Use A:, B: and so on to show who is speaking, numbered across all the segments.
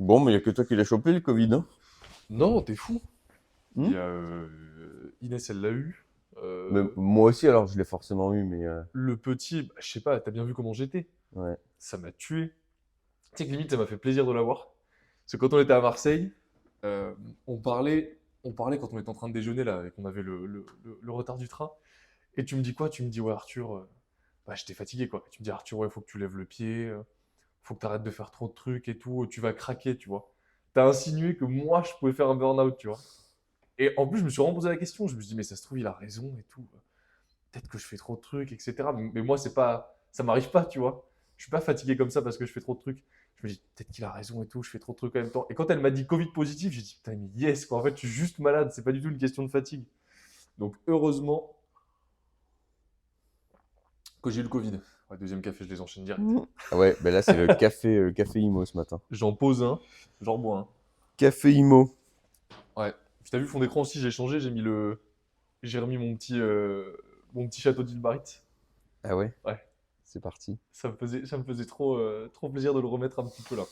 A: Bon, mais il n'y a que toi qui l'as chopé, le Covid, hein.
B: Non, t'es fou. Il
A: Hmm.
B: y a Inès, elle l'a eu.
A: Mais
B: Euh,
A: moi aussi, alors, je l'ai forcément eu, mais
B: le petit, bah, je sais pas, t'as bien vu comment j'étais.
A: ouais.
B: Ça m'a tué. Tu sais que limite, ça m'a fait plaisir de l'avoir. Parce que quand on était à Marseille, euh, on parlait quand on était en train de déjeuner là, et qu'on avait le retard du train. Et tu me dis quoi? Tu me dis, ouais, Arthur, bah, j'étais fatigué quoi. Tu me dis, Arthur, ouais, faut que tu lèves le pied, faut que tu arrêtes de faire trop de trucs et tout, tu vas craquer, tu vois. T'as insinué que moi, je pouvais faire un burn-out, tu vois. Et en plus, je me suis vraiment posé la question. Je me suis dit, mais ça se trouve, il a raison et tout. Peut-être que je fais trop de trucs, etc. Mais moi, c'est pas, ça m'arrive pas, tu vois. Je suis pas fatigué comme ça parce que je fais trop de trucs. Je me dis, peut-être qu'il a raison et tout, je fais trop de trucs en même temps. Et quand elle m'a dit Covid positif, j'ai dit, putain, mais yes, quoi. En fait, je suis juste malade, c'est pas du tout une question de fatigue. Donc, heureusement que j'ai eu le Covid. Ouais, deuxième café, je les enchaîne direct.
A: Hmm. Ah ouais, ben là, c'est le café Imo ce matin.
B: J'en pose un, j'en bois un.
A: Café Imo.
B: Ouais. Puis t'as vu, fond d'écran aussi, j'ai changé, j'ai remis mon petit château d'île Barite.
A: Ah ouais,
B: Ouais.
A: c'est parti.
B: Ça me faisait trop plaisir de le remettre un petit peu là.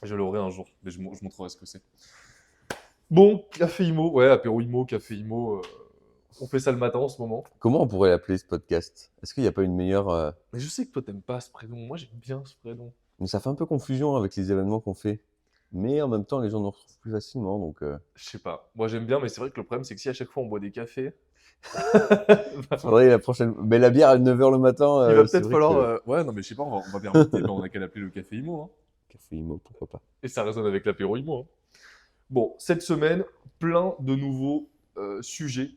B: Je l'aurai un jour, mais je montrerai ce que c'est. Bon, café Imo, ouais, apéro Imo, café Imo, on fait ça le matin en ce moment.
A: Comment on pourrait l'appeler ce podcast? Est-ce qu'il n'y a pas une meilleure...
B: Mais je sais que toi t'aimes pas ce prénom, moi j'aime bien ce prénom.
A: Mais ça fait un peu confusion avec les événements qu'on fait. Mais en même temps, les gens nous retrouvent plus facilement, donc...
B: Je sais pas, moi j'aime bien, mais c'est vrai que le problème c'est que si à chaque fois on boit des cafés,
A: Faudrait la prochaine... Mais la bière à 9h le matin,
B: il va
A: c'est
B: peut-être
A: vrai
B: falloir.
A: que...
B: Ouais, non, mais je sais pas, on va bien rester, ben, on a qu'à l'appeler le café Imo, hein.
A: Café Imo, pourquoi pas.
B: Et ça résonne avec l'apéro Imo, hein. Bon, cette semaine, plein de nouveaux sujets,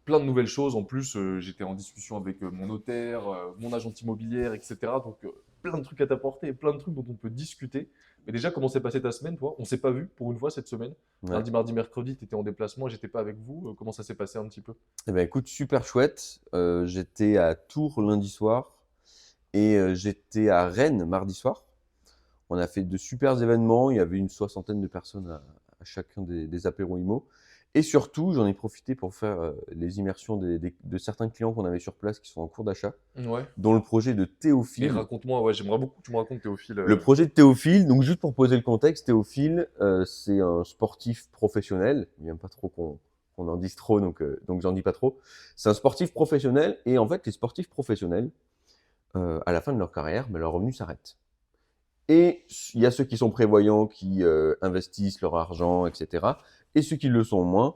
B: plein de nouvelles choses. En plus, j'étais en discussion avec mon notaire, mon agente immobilière, etc. Donc, plein de trucs à t'apporter, plein de trucs dont on peut discuter. Mais déjà, comment s'est passée ta semaine, toi? On s'est pas vu pour une fois cette semaine.
A: Ouais.
B: Lundi, mardi, mercredi, tu étais en déplacement, j'étais pas avec vous. Comment ça s'est passé un petit peu?
A: Eh ben écoute, super chouette. J'étais à Tours lundi soir et j'étais à Rennes mardi soir. On a fait de super événements. Il y avait une soixantaine de personnes à chacun des apéros IMO. Et surtout, j'en ai profité pour faire les immersions de certains clients qu'on avait sur place qui sont en cours d'achat,
B: Ouais.
A: dont le projet de
B: Et
A: Théophile.
B: raconte-moi, ouais, j'aimerais beaucoup que tu me racontes Théophile.
A: Le projet de Théophile, donc juste pour poser le contexte, Théophile, c'est un sportif professionnel. Il n'aime pas trop qu'on en dise trop, donc j'en dis pas trop. C'est un sportif professionnel, et en fait, les sportifs professionnels, à la fin de leur carrière, ben, leur revenu s'arrête. Et il y a ceux qui sont prévoyants, qui investissent leur argent, etc. Et ceux qui le sont moins,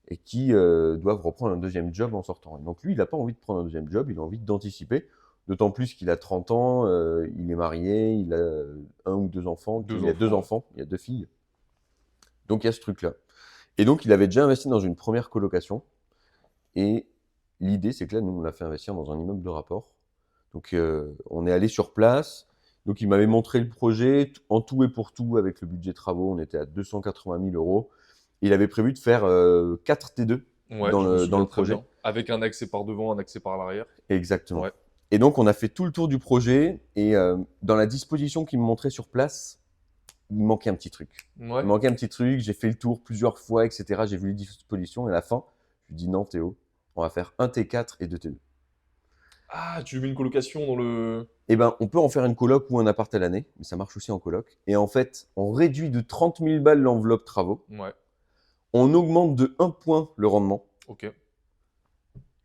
A: et qui doivent reprendre un deuxième job en sortant. Et donc lui, il n'a pas envie de prendre un deuxième job, il a envie d'anticiper. D'autant plus qu'il a 30 ans, il est marié, il a un ou deux enfants.
B: Deux
A: Il a deux
B: enfants, ouais.
A: enfants, il a deux filles. Donc il y a ce truc-là. Et donc il avait déjà investi dans une première colocation. Et l'idée, c'est que là, nous, on l'a fait investir dans un immeuble de rapport. Donc on est allé sur place. Donc il m'avait montré le projet. En tout et pour tout, avec le budget travaux, on était à 280 000 euros. Il avait prévu de faire 4 T2
B: Ouais, je me
A: dans
B: souviens
A: le
B: très
A: projet.
B: bien. Avec un accès par devant, un accès par l'arrière.
A: Exactement.
B: Ouais.
A: Et donc, on a fait tout le tour du projet. Et dans la disposition qu'il me montrait sur place, il manquait un petit truc. Il
B: Ouais.
A: manquait un petit truc. J'ai fait le tour plusieurs fois, etc. J'ai vu les dispositions. Et à la fin, je lui dis non, Théo, on va faire un T4 et deux T2.
B: Ah, tu lui mets une colocation dans le.
A: Eh ben, on peut en faire une coloc ou un appart à l'année, mais ça marche aussi en coloc. Et en fait, on réduit de 30 000 balles l'enveloppe travaux.
B: Ouais,
A: On augmente de 1 point le rendement.
B: ok.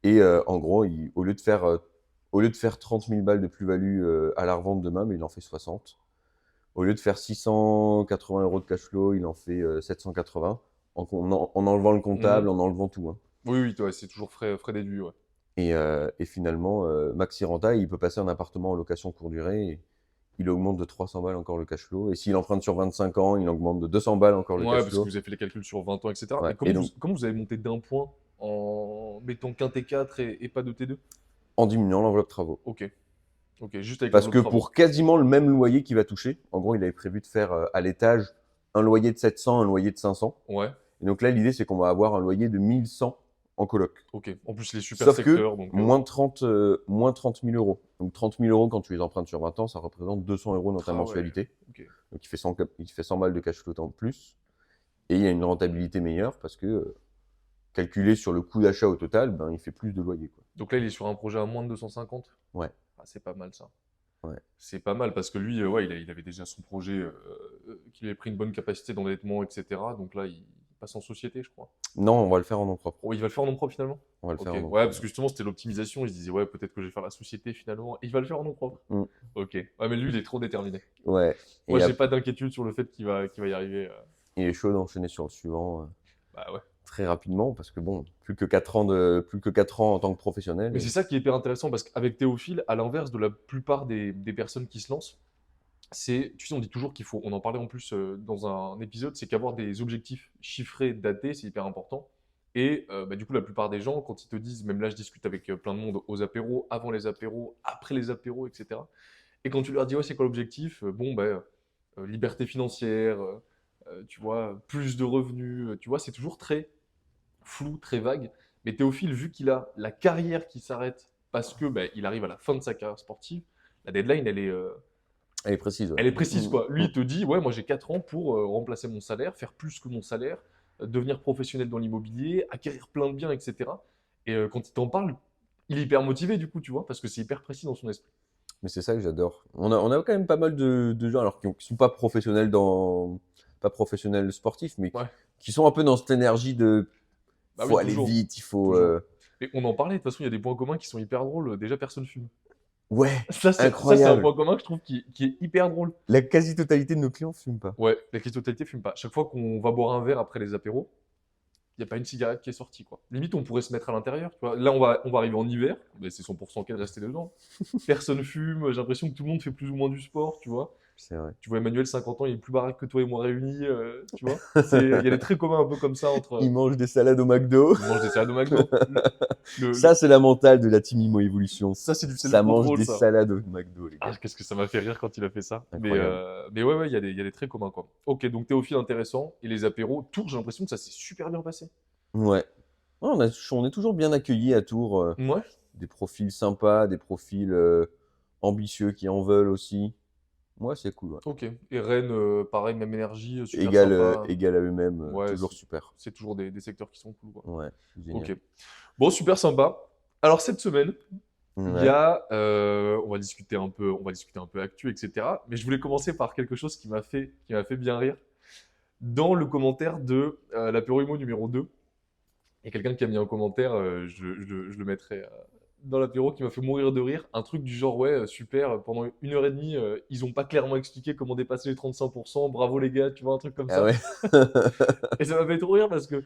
A: Et en gros, au lieu de faire 30 000 balles de plus-value à la revente demain, mais il en fait 60. Au lieu de faire 680 euros de cash flow, il en fait 780 en enlevant le comptable,
B: Mhm.
A: en enlevant tout, hein.
B: Oui, oui, ouais, c'est toujours frais déduits, ouais.
A: Et finalement, Maxi Renta, il peut passer un appartement en location courte durée. Et il augmente de 300 balles encore le cash flow. Et s'il emprunte sur 25 ans, il augmente de 200 balles encore le
B: Ouais,
A: cash
B: parce que
A: flow.
B: vous avez fait les calculs sur 20 ans, etc.
A: Ouais.
B: Et
A: Et
B: comment vous,
A: donc,
B: comment vous avez monté d'un point en mettant qu'un T4 et pas de T2?
A: en diminuant l'enveloppe travaux.
B: Ok, ok, juste avec
A: Parce
B: l'enveloppe
A: que
B: travaux.
A: pour quasiment le même loyer qu'il va toucher, en gros, il avait prévu de faire à l'étage un loyer de 700, un loyer de 500.
B: Ouais,
A: Et donc là, l'idée, c'est qu'on va avoir un loyer de 1100 en coloc.
B: ok. En plus, les super
A: Sauf que
B: secteurs, donc.
A: moins 30 000 euros. Donc 30 000 euros, quand tu les empruntes sur 20 ans, ça représente 200 euros dans ta
B: Ah ouais,
A: mensualité.
B: ok.
A: Donc il fait 100 balles de cash flow en plus. Et il y a une rentabilité meilleure parce que, calculé sur le coût d'achat au total, ben, il fait plus de loyer, quoi.
B: Donc là, il est sur un projet à moins de 250.
A: Ouais.
B: Ah, c'est pas mal ça.
A: Ouais.
B: C'est pas mal parce que lui, ouais, il avait déjà son projet, qu'il avait pris une bonne capacité d'endettement, etc. Donc là, il passe en société, je crois.
A: Non, on va le faire en nom propre.
B: Oh, il va le faire en nom propre finalement?
A: On va le
B: Ok.
A: faire en nom
B: Ouais,
A: propre.
B: parce que justement, c'était l'optimisation. Il se disait, ouais, peut-être que je vais faire la société finalement. Et il va le faire en nom propre.
A: Mm.
B: Ok. Ouais, mais lui, il est trop déterminé.
A: Ouais.
B: Moi,
A: Et
B: j'ai pas d'inquiétude sur le fait qu'il va y arriver.
A: il est chaud d'enchaîner sur le suivant
B: Bah ouais.
A: très rapidement parce que bon, plus que 4 ans en tant que professionnel.
B: Mais c'est ça qui est hyper intéressant parce qu'avec Théophile, à l'inverse de la plupart des personnes qui se lancent, tu sais, on dit toujours qu'il faut, on en parlait en plus dans un épisode, c'est qu'avoir des objectifs chiffrés, datés, c'est hyper important. Et bah, du coup, la plupart des gens, quand ils te disent, même là, je discute avec plein de monde aux apéros, avant les apéros, après les apéros, etc. Et quand tu leur dis, ouais, c'est quoi l'objectif? Bon, bah, liberté financière, tu vois, plus de revenus, tu vois, c'est toujours très flou, très vague. Mais Théophile, vu qu'il a la carrière qui s'arrête parce que bah, il arrive à la fin de sa carrière sportive, la deadline,
A: Elle est précise, ouais.
B: elle est précise, quoi. Lui,
A: Mm.
B: il te dit, ouais, moi j'ai 4 ans pour remplacer mon salaire, faire plus que mon salaire, devenir professionnel dans l'immobilier, acquérir plein de biens, etc. Et quand il t'en parle, il est hyper motivé, du coup, tu vois, parce que c'est hyper précis dans son esprit.
A: Mais c'est ça que j'adore. On a quand même pas mal de gens alors qui sont pas professionnels pas professionnels sportifs, mais
B: Ouais,
A: qui sont un peu dans cette énergie de
B: bah
A: faut
B: oui,
A: aller
B: toujours,
A: vite, il faut
B: toujours. Et on en parlait, de toute façon, il y a des points communs qui sont hyper drôles. Déjà, personne fume.
A: ouais,
B: Ça, c'est un
A: incroyable.
B: point commun que je trouve qui est hyper drôle.
A: La quasi-totalité de nos clients fument pas.
B: Ouais, la quasi-totalité fume pas. Chaque fois qu'on va boire un verre après les apéros, il n'y a pas une cigarette qui est sortie, quoi. Limite, on pourrait se mettre à l'intérieur, tu vois. Là, on va arriver en hiver, mais c'est 100% qu'elle de rester dedans. Personne fume, j'ai l'impression que tout le monde fait plus ou moins du sport, tu vois.
A: C'est vrai.
B: Tu vois, Emmanuel, 50 ans, il est plus baraque que toi et moi réunis, tu vois. Il y a des traits communs un peu comme ça entre.
A: Ils mangent des salades au McDo.
B: Il mange des salades au McDo.
A: Ça, c'est la mentale de la team Imo Evolution.
B: Ça, c'est du
A: Ça mange
B: contrôle,
A: des
B: ça.
A: salades au McDo, les
B: Ah,
A: gars.
B: qu'est-ce que ça m'a fait rire quand il a fait ça.
A: Incroyable.
B: Mais ouais, il y a des traits communs, quoi. Ok, donc Théophile intéressant. Et les apéros, Tours, j'ai l'impression que ça s'est super bien passé.
A: Ouais. Ouais, on est toujours bien accueillis à Tours.
B: Ouais,
A: Des profils sympas, des profils ambitieux qui en veulent aussi. Ouais, c'est cool. Ouais.
B: ok. Et Rennes, pareil, même énergie, super sympa.
A: Égal à eux-mêmes,
B: Ouais,
A: toujours super.
B: c'est toujours des secteurs qui sont cool, quoi.
A: Ouais, génial.
B: Ok. Bon, super sympa. Alors, cette semaine, il y
A: Ouais.
B: a, on va discuter un peu actu, etc. Mais je voulais commencer par quelque chose qui m'a fait bien rire. Dans le commentaire de l'apéro Imo numéro 2, il y a quelqu'un qui a mis un commentaire, je le mettrai dans l'apéro, qui m'a fait mourir de rire. Un truc du genre, ouais, super, pendant 1 heure et demie, ils ont pas clairement expliqué comment dépasser les 35%, bravo les gars, tu vois, un truc comme
A: Ah
B: ça.
A: ouais.
B: Et ça m'a fait trop rire parce que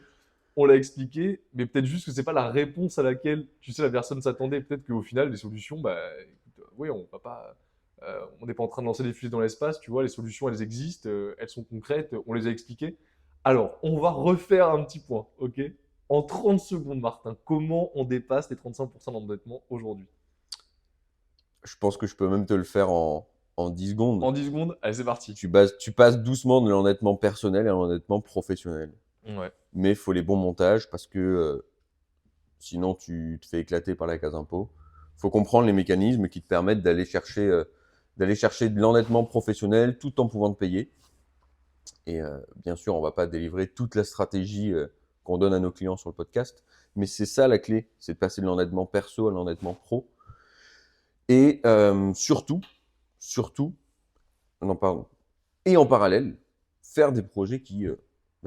B: on l'a expliqué, mais peut-être juste que c'est pas la réponse à laquelle, tu sais, la personne s'attendait. Peut-être qu'au final, les solutions, bah, écoute, oui, on va pas, on n'est pas en train de lancer des fusées dans l'espace, tu vois, les solutions, elles existent, elles sont concrètes, on les a expliquées. Alors, on va refaire un petit point, ok? En 30 secondes, Martin, comment on dépasse les 35% d'endettement aujourd'hui?
A: Je pense que je peux même te le faire en 10 secondes.
B: En 10 secondes, allez, c'est parti.
A: Tu passes doucement de l'endettement personnel à l'endettement professionnel.
B: Ouais,
A: Mais il faut les bons montages parce que sinon tu te fais éclater par la case impôt. Il faut comprendre les mécanismes qui te permettent d'aller chercher de l'endettement professionnel tout en pouvant te payer. Et bien sûr, on va pas délivrer toute la stratégie qu'on donne à nos clients sur le podcast, mais c'est ça la clé, c'est de passer de l'endettement perso à l'endettement pro. Et surtout, non pardon, et en parallèle, faire des projets qui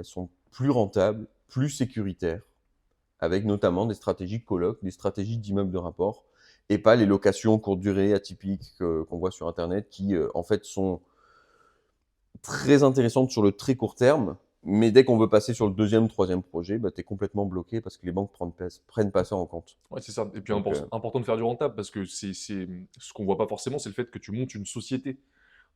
A: sont plus rentables, plus sécuritaires, avec notamment des stratégies coloc, des stratégies d'immeubles de rapport, et pas les locations courte durée atypiques qu'on voit sur Internet, qui en fait sont très intéressantes sur le très court terme, mais dès qu'on veut passer sur le deuxième, troisième projet, bah, tu es complètement bloqué parce que les banques prennent pas ça en compte.
B: ouais, c'est ça. Et puis
A: Donc,
B: important de faire du rentable parce que ce qu'on voit pas forcément, c'est le fait que tu montes une société.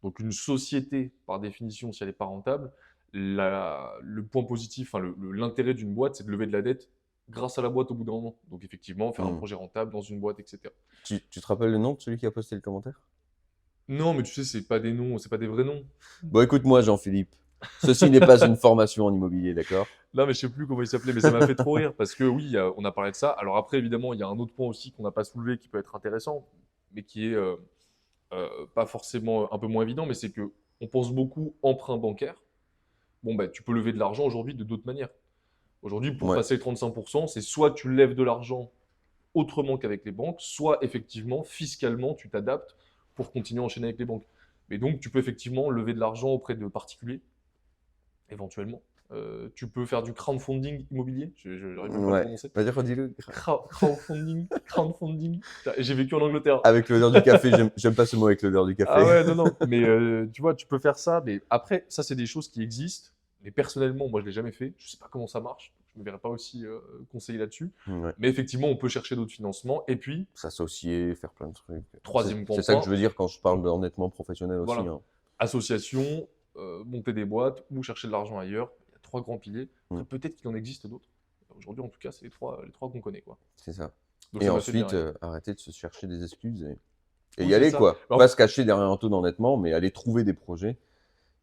B: Donc une société, par définition, si elle n'est pas rentable, le point positif, enfin, l'intérêt d'une boîte, c'est de lever de la dette grâce à la boîte au bout d'un moment. Donc effectivement, faire un projet rentable dans une boîte, etc.
A: tu te rappelles le nom de celui qui a posté le commentaire?
B: Non, mais tu sais, c'est pas des noms, c'est pas des vrais noms.
A: Bon, écoute-moi, Jean-Philippe. Ceci n'est pas une formation en immobilier, d'accord?
B: Non, mais je sais plus comment il s'appelait, mais ça m'a fait trop rire parce que oui, on a parlé de ça. Alors après, évidemment, il y a un autre point aussi qu'on n'a pas soulevé qui peut être intéressant, mais qui est pas forcément un peu moins évident, mais c'est que on pense beaucoup emprunt bancaire. Bon, bah, tu peux lever de l'argent aujourd'hui de d'autres manières. Aujourd'hui, pour
A: Ouais.
B: passer les 35%, c'est soit tu lèves de l'argent autrement qu'avec les banques, soit effectivement, fiscalement, tu t'adaptes pour continuer à enchaîner avec les banques. Mais donc, tu peux effectivement lever de l'argent auprès de particuliers, éventuellement. Tu peux faire du crowdfunding immobilier, j'arrive même pas à le
A: Ouais.
B: prononcer.
A: Vas-y, redis-le.
B: Crowdfunding. Putain, j'ai vécu en Angleterre.
A: Avec l'odeur du café, j'aime pas ce mot avec l'odeur du café.
B: Ah ouais, non, non. Mais tu vois, tu peux faire ça. Mais après, ça, c'est des choses qui existent. Mais personnellement, moi, je l'ai jamais fait. Je sais pas comment ça marche. Je me verrais pas aussi conseiller là-dessus.
A: Ouais.
B: Mais effectivement, on peut chercher d'autres financements. Et puis,
A: S'associer, faire plein de trucs.
B: troisième
A: C'est ça que
B: point,
A: je veux dire quand je parle d'endettement professionnel aussi.
B: voilà.
A: Hein.
B: Association, monter des boîtes ou chercher de l'argent ailleurs. Il y a 3 grands piliers. Après,
A: Mm.
B: peut-être qu'il en existe d'autres. Aujourd'hui, en tout cas, c'est les trois qu'on connaît, quoi.
A: C'est ça.
B: Donc
A: Et
B: ça m'a fait bien
A: ensuite,
B: rire.
A: arrêter de se chercher des excuses et
B: Oui,
A: y
B: c'est
A: aller,
B: ça.
A: quoi.
B: Alors,
A: Pas se cacher derrière un taux d'endettement, mais aller trouver des projets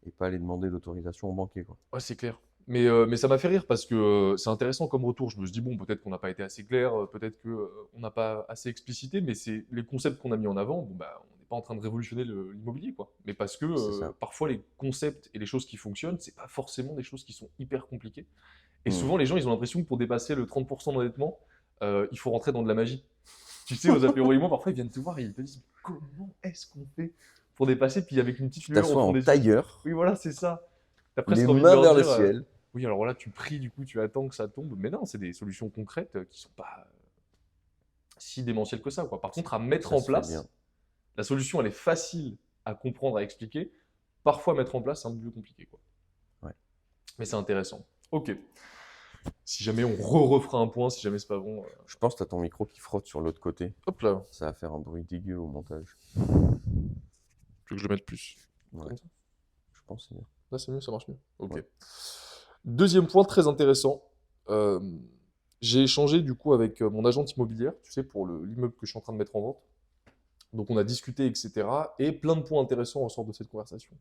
A: et pas aller demander l'autorisation au banquier, quoi.
B: ouais, c'est clair. Mais ça m'a fait rire parce que c'est intéressant comme retour. Je me suis dit, bon, peut-être qu'on n'a pas été assez clair, peut-être qu'on n'a pas assez explicité, mais c'est les concepts qu'on a mis en avant. Bon, bah, on n'est pas en train de révolutionner l'immobilier, quoi. Mais parce que
A: C'est ça.
B: parfois, les concepts et les choses qui fonctionnent, c'est pas forcément des choses qui sont hyper compliquées. Et
A: Mm.
B: souvent, les gens, ils ont l'impression que pour dépasser le 30% d'endettement, il faut rentrer dans de la magie. Tu sais, aux apéros IMO, parfois, ils viennent te voir et ils te disent, comment est-ce qu'on fait pour dépasser? Puis avec une petite
A: Tu
B: lueur au
A: t'assois
B: fond
A: en
B: des yeux.
A: tailleur,
B: Oui, voilà, c'est ça. T'as presque
A: les
B: envie de
A: mains
B: leur
A: vers le
B: dire,
A: ciel.
B: oui, alors là, tu pries, du coup, tu attends que ça tombe. Mais non, c'est des solutions concrètes qui sont pas si démentielles que ça, quoi. Par contre, à mettre
A: Ça
B: en
A: se fait bien.
B: place, la solution, elle est facile à comprendre, à expliquer. Parfois, mettre en place, c'est un peu plus compliqué, quoi.
A: Ouais.
B: Mais c'est intéressant. Ok. Si jamais on refera un point, si jamais c'est pas bon.
A: Je pense que tu as ton micro qui frotte sur l'autre côté.
B: Hop là.
A: Ça va faire un bruit dégueu au montage.
B: Tu veux que je le mette plus?
A: Ouais.
B: Comme ça.
A: Je pense que c'est bien.
B: Là, c'est mieux, ça marche mieux. Ok.
A: Ouais.
B: Deuxième point très intéressant. J'ai échangé du coup avec mon agente immobilière, tu sais, pour l'immeuble que je suis en train de mettre en vente. Donc on a discuté, etc. Et plein de points intéressants ressortent de cette conversation.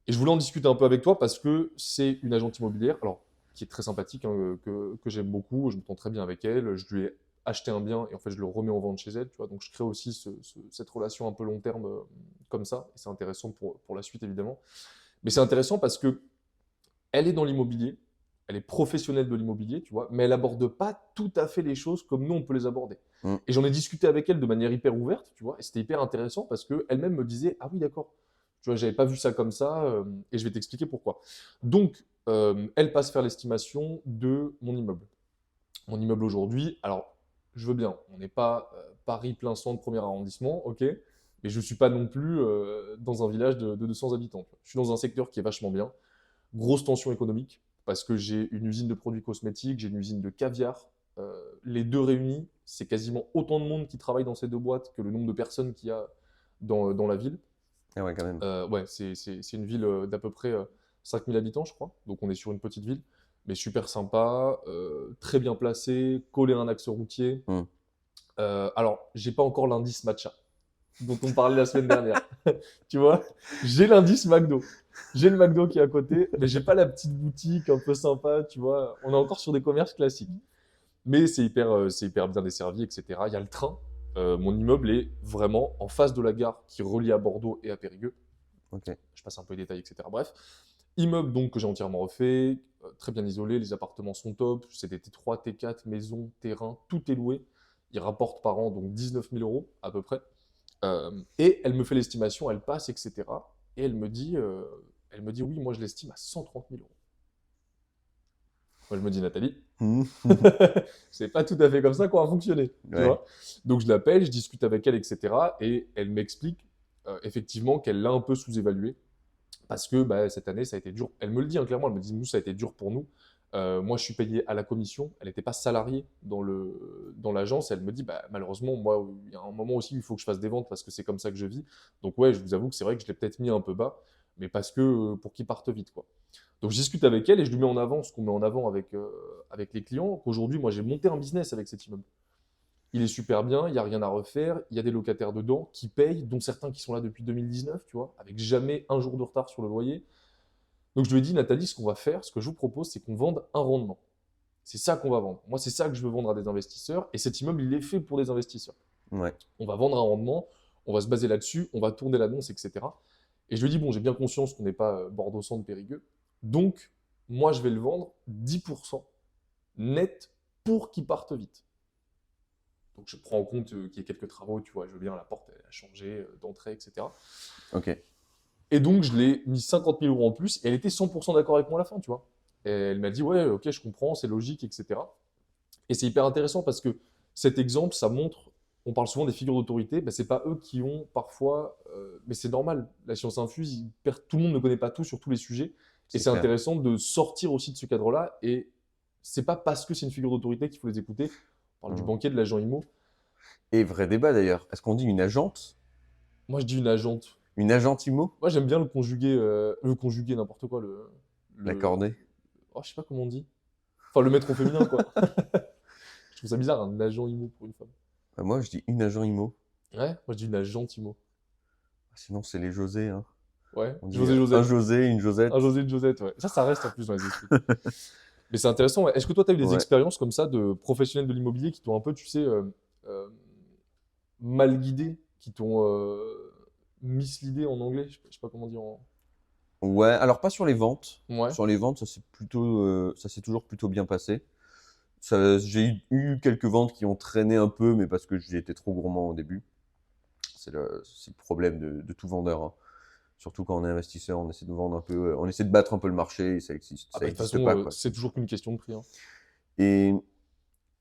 B: Et je voulais en discuter un peu avec toi parce que c'est une agente immobilière, alors qui est très sympathique, hein, que j'aime beaucoup, je m'entends très bien avec elle, je lui ai acheté un bien et en fait je le remets en vente chez elle, tu vois, donc je crée aussi cette relation un peu long terme comme ça, et c'est intéressant pour la suite évidemment. Mais c'est intéressant parce que elle est dans l'immobilier, elle est professionnelle de l'immobilier, tu vois, mais elle aborde pas tout à fait les choses comme nous on peut les aborder.
A: Mm.
B: Et j'en ai discuté avec elle de manière hyper ouverte, tu vois, et c'était hyper intéressant parce qu'elle-même me disait, ah oui d'accord, tu vois, j'avais pas vu ça comme ça, et je vais t'expliquer pourquoi. Donc, elle passe faire l'estimation de mon immeuble. Mon immeuble aujourd'hui, alors, je veux bien, on n'est pas Paris plein centre, premier arrondissement, ok, mais je suis pas non plus dans un village de 200 habitants. Je suis dans un secteur qui est vachement bien, grosse tension économique, parce que j'ai une usine de produits cosmétiques, j'ai une usine de caviar. Les deux réunis, c'est quasiment autant de monde qui travaille dans ces deux boîtes que le nombre de personnes qu'il y a dans la ville.
A: Ah ouais, quand même.
B: Ouais, c'est une ville d'à peu près 5000 habitants, je crois. Donc on est sur une petite ville, mais super sympa, très bien placé, collé à un axe routier.
A: Mm.
B: Alors, j'ai pas encore l'indice matcha dont on parlait la semaine dernière. Tu vois, j'ai l'indice McDo. J'ai le McDo qui est à côté, mais j'ai pas la petite boutique un peu sympa, tu vois. On est encore sur des commerces classiques. Mais c'est hyper bien desservi, etc. Il y a le train. Mon immeuble est vraiment en face de la gare qui relie à Bordeaux et à Périgueux.
A: Ok.
B: Je passe un peu les détails, etc. Bref, immeuble donc que j'ai entièrement refait, très bien isolé, les appartements sont top, c'est des T3, T4, maison, terrain, tout est loué. Ils rapportent par an donc 19 000 euros à peu près. Et elle me fait l'estimation, elle passe, etc. Et elle me dit oui, moi je l'estime à 130 000 euros. Moi je me dis, Nathalie,
A: Mm.
B: c'est pas tout à fait comme ça qu'on va fonctionner, tu
A: Ouais.
B: vois. Donc je l'appelle, je discute avec elle, etc. Et elle m'explique effectivement qu'elle l'a un peu sous-évalué parce que bah, cette année ça a été dur. Elle me le dit hein, clairement, elle me dit nous ça a été dur pour nous. Moi je suis payé à la commission, elle n'était pas salariée dans l'agence. Elle me dit bah, malheureusement moi il y a un moment aussi où il faut que je fasse des ventes parce que c'est comme ça que je vis. Donc ouais, je vous avoue que c'est vrai que je l'ai peut-être mis un peu bas, mais parce que pour qu'il parte vite quoi. Donc je discute avec elle et je lui mets en avant ce qu'on met en avant avec les clients, qu'aujourd'hui, moi, j'ai monté un business avec cet immeuble. Il est super bien, il n'y a rien à refaire, il y a des locataires dedans qui payent, dont certains qui sont là depuis 2019, tu vois, avec jamais un jour de retard sur le loyer. Donc je lui ai dit, Nathalie, ce qu'on va faire, ce que je vous propose, c'est qu'on vende un rendement. C'est ça qu'on va vendre. Moi, c'est ça que je veux vendre à des investisseurs, et cet immeuble, il est fait pour des investisseurs.
A: Ouais.
B: On va vendre un rendement, on va se baser là-dessus, on va tourner l'annonce, etc. Et je lui dis, bon, j'ai bien conscience qu'on n'est pas Bordeaux-Centre, Périgueux, donc moi, je vais le vendre 10% net pour qu'il parte vite. Donc je prends en compte qu'il y ait quelques travaux, tu vois, je veux bien la porte elle a changé d'entrée, etc.
A: Ok.
B: Et donc je l'ai mis 50 000 euros en plus et elle était 100% d'accord avec moi à la fin, tu vois. Et elle m'a dit ouais, ok, je comprends, c'est logique, etc. Et c'est hyper intéressant parce que cet exemple, ça montre, on parle souvent des figures d'autorité, bah, c'est pas eux qui ont parfois, mais c'est normal, la science infuse, tout le monde ne connaît pas tout sur tous les sujets, et
A: C'est
B: c'est
A: clair.
B: intéressant de sortir aussi de ce cadre-là, et c'est pas parce que c'est une figure d'autorité qu'il faut les écouter. On parle du
A: Mhm.
B: banquier, de l'agent IMO.
A: Et vrai débat d'ailleurs. Est-ce qu'on dit une agente?
B: Moi, je dis une agente.
A: Une agente IMO?
B: Moi, j'aime bien le conjuguer n'importe quoi, le,
A: L'accordé?
B: oh, je sais pas comment on dit. Enfin, le mettre au féminin, quoi. Je trouve ça bizarre, un agent IMO pour une femme.
A: Bah, moi, je dis une agent IMO.
B: Ouais, moi, je dis une agente IMO.
A: Sinon, c'est les José, hein.
B: Ouais,
A: On dit
B: José
A: un
B: Josette.
A: José, une
B: Un
A: Josette.
B: José, une Josette, ouais. Ça reste en plus dans les esprits. Mais c'est intéressant, ouais. Est-ce que toi, tu as eu des
A: Ouais.
B: expériences comme ça de professionnels de l'immobilier qui t'ont un peu, tu sais, euh, mal guidé, qui t'ont misleadé en anglais? Je sais pas comment dire en.
A: Ouais, alors pas sur les ventes.
B: Ouais.
A: Sur les ventes, ça s'est toujours plutôt bien passé. J'ai eu quelques ventes qui ont traîné un peu, mais parce que j'ai été trop gourmand au début. C'est le problème de tout vendeur, hein. Surtout quand on est investisseur, on essaie de vendre un peu, on essaie de battre un peu le marché, et ça existe,
B: Ah
A: ça
B: bah, de toute
A: existe
B: façon,
A: pas, quoi.
B: c'est toujours qu'une question de prix, hein.
A: Et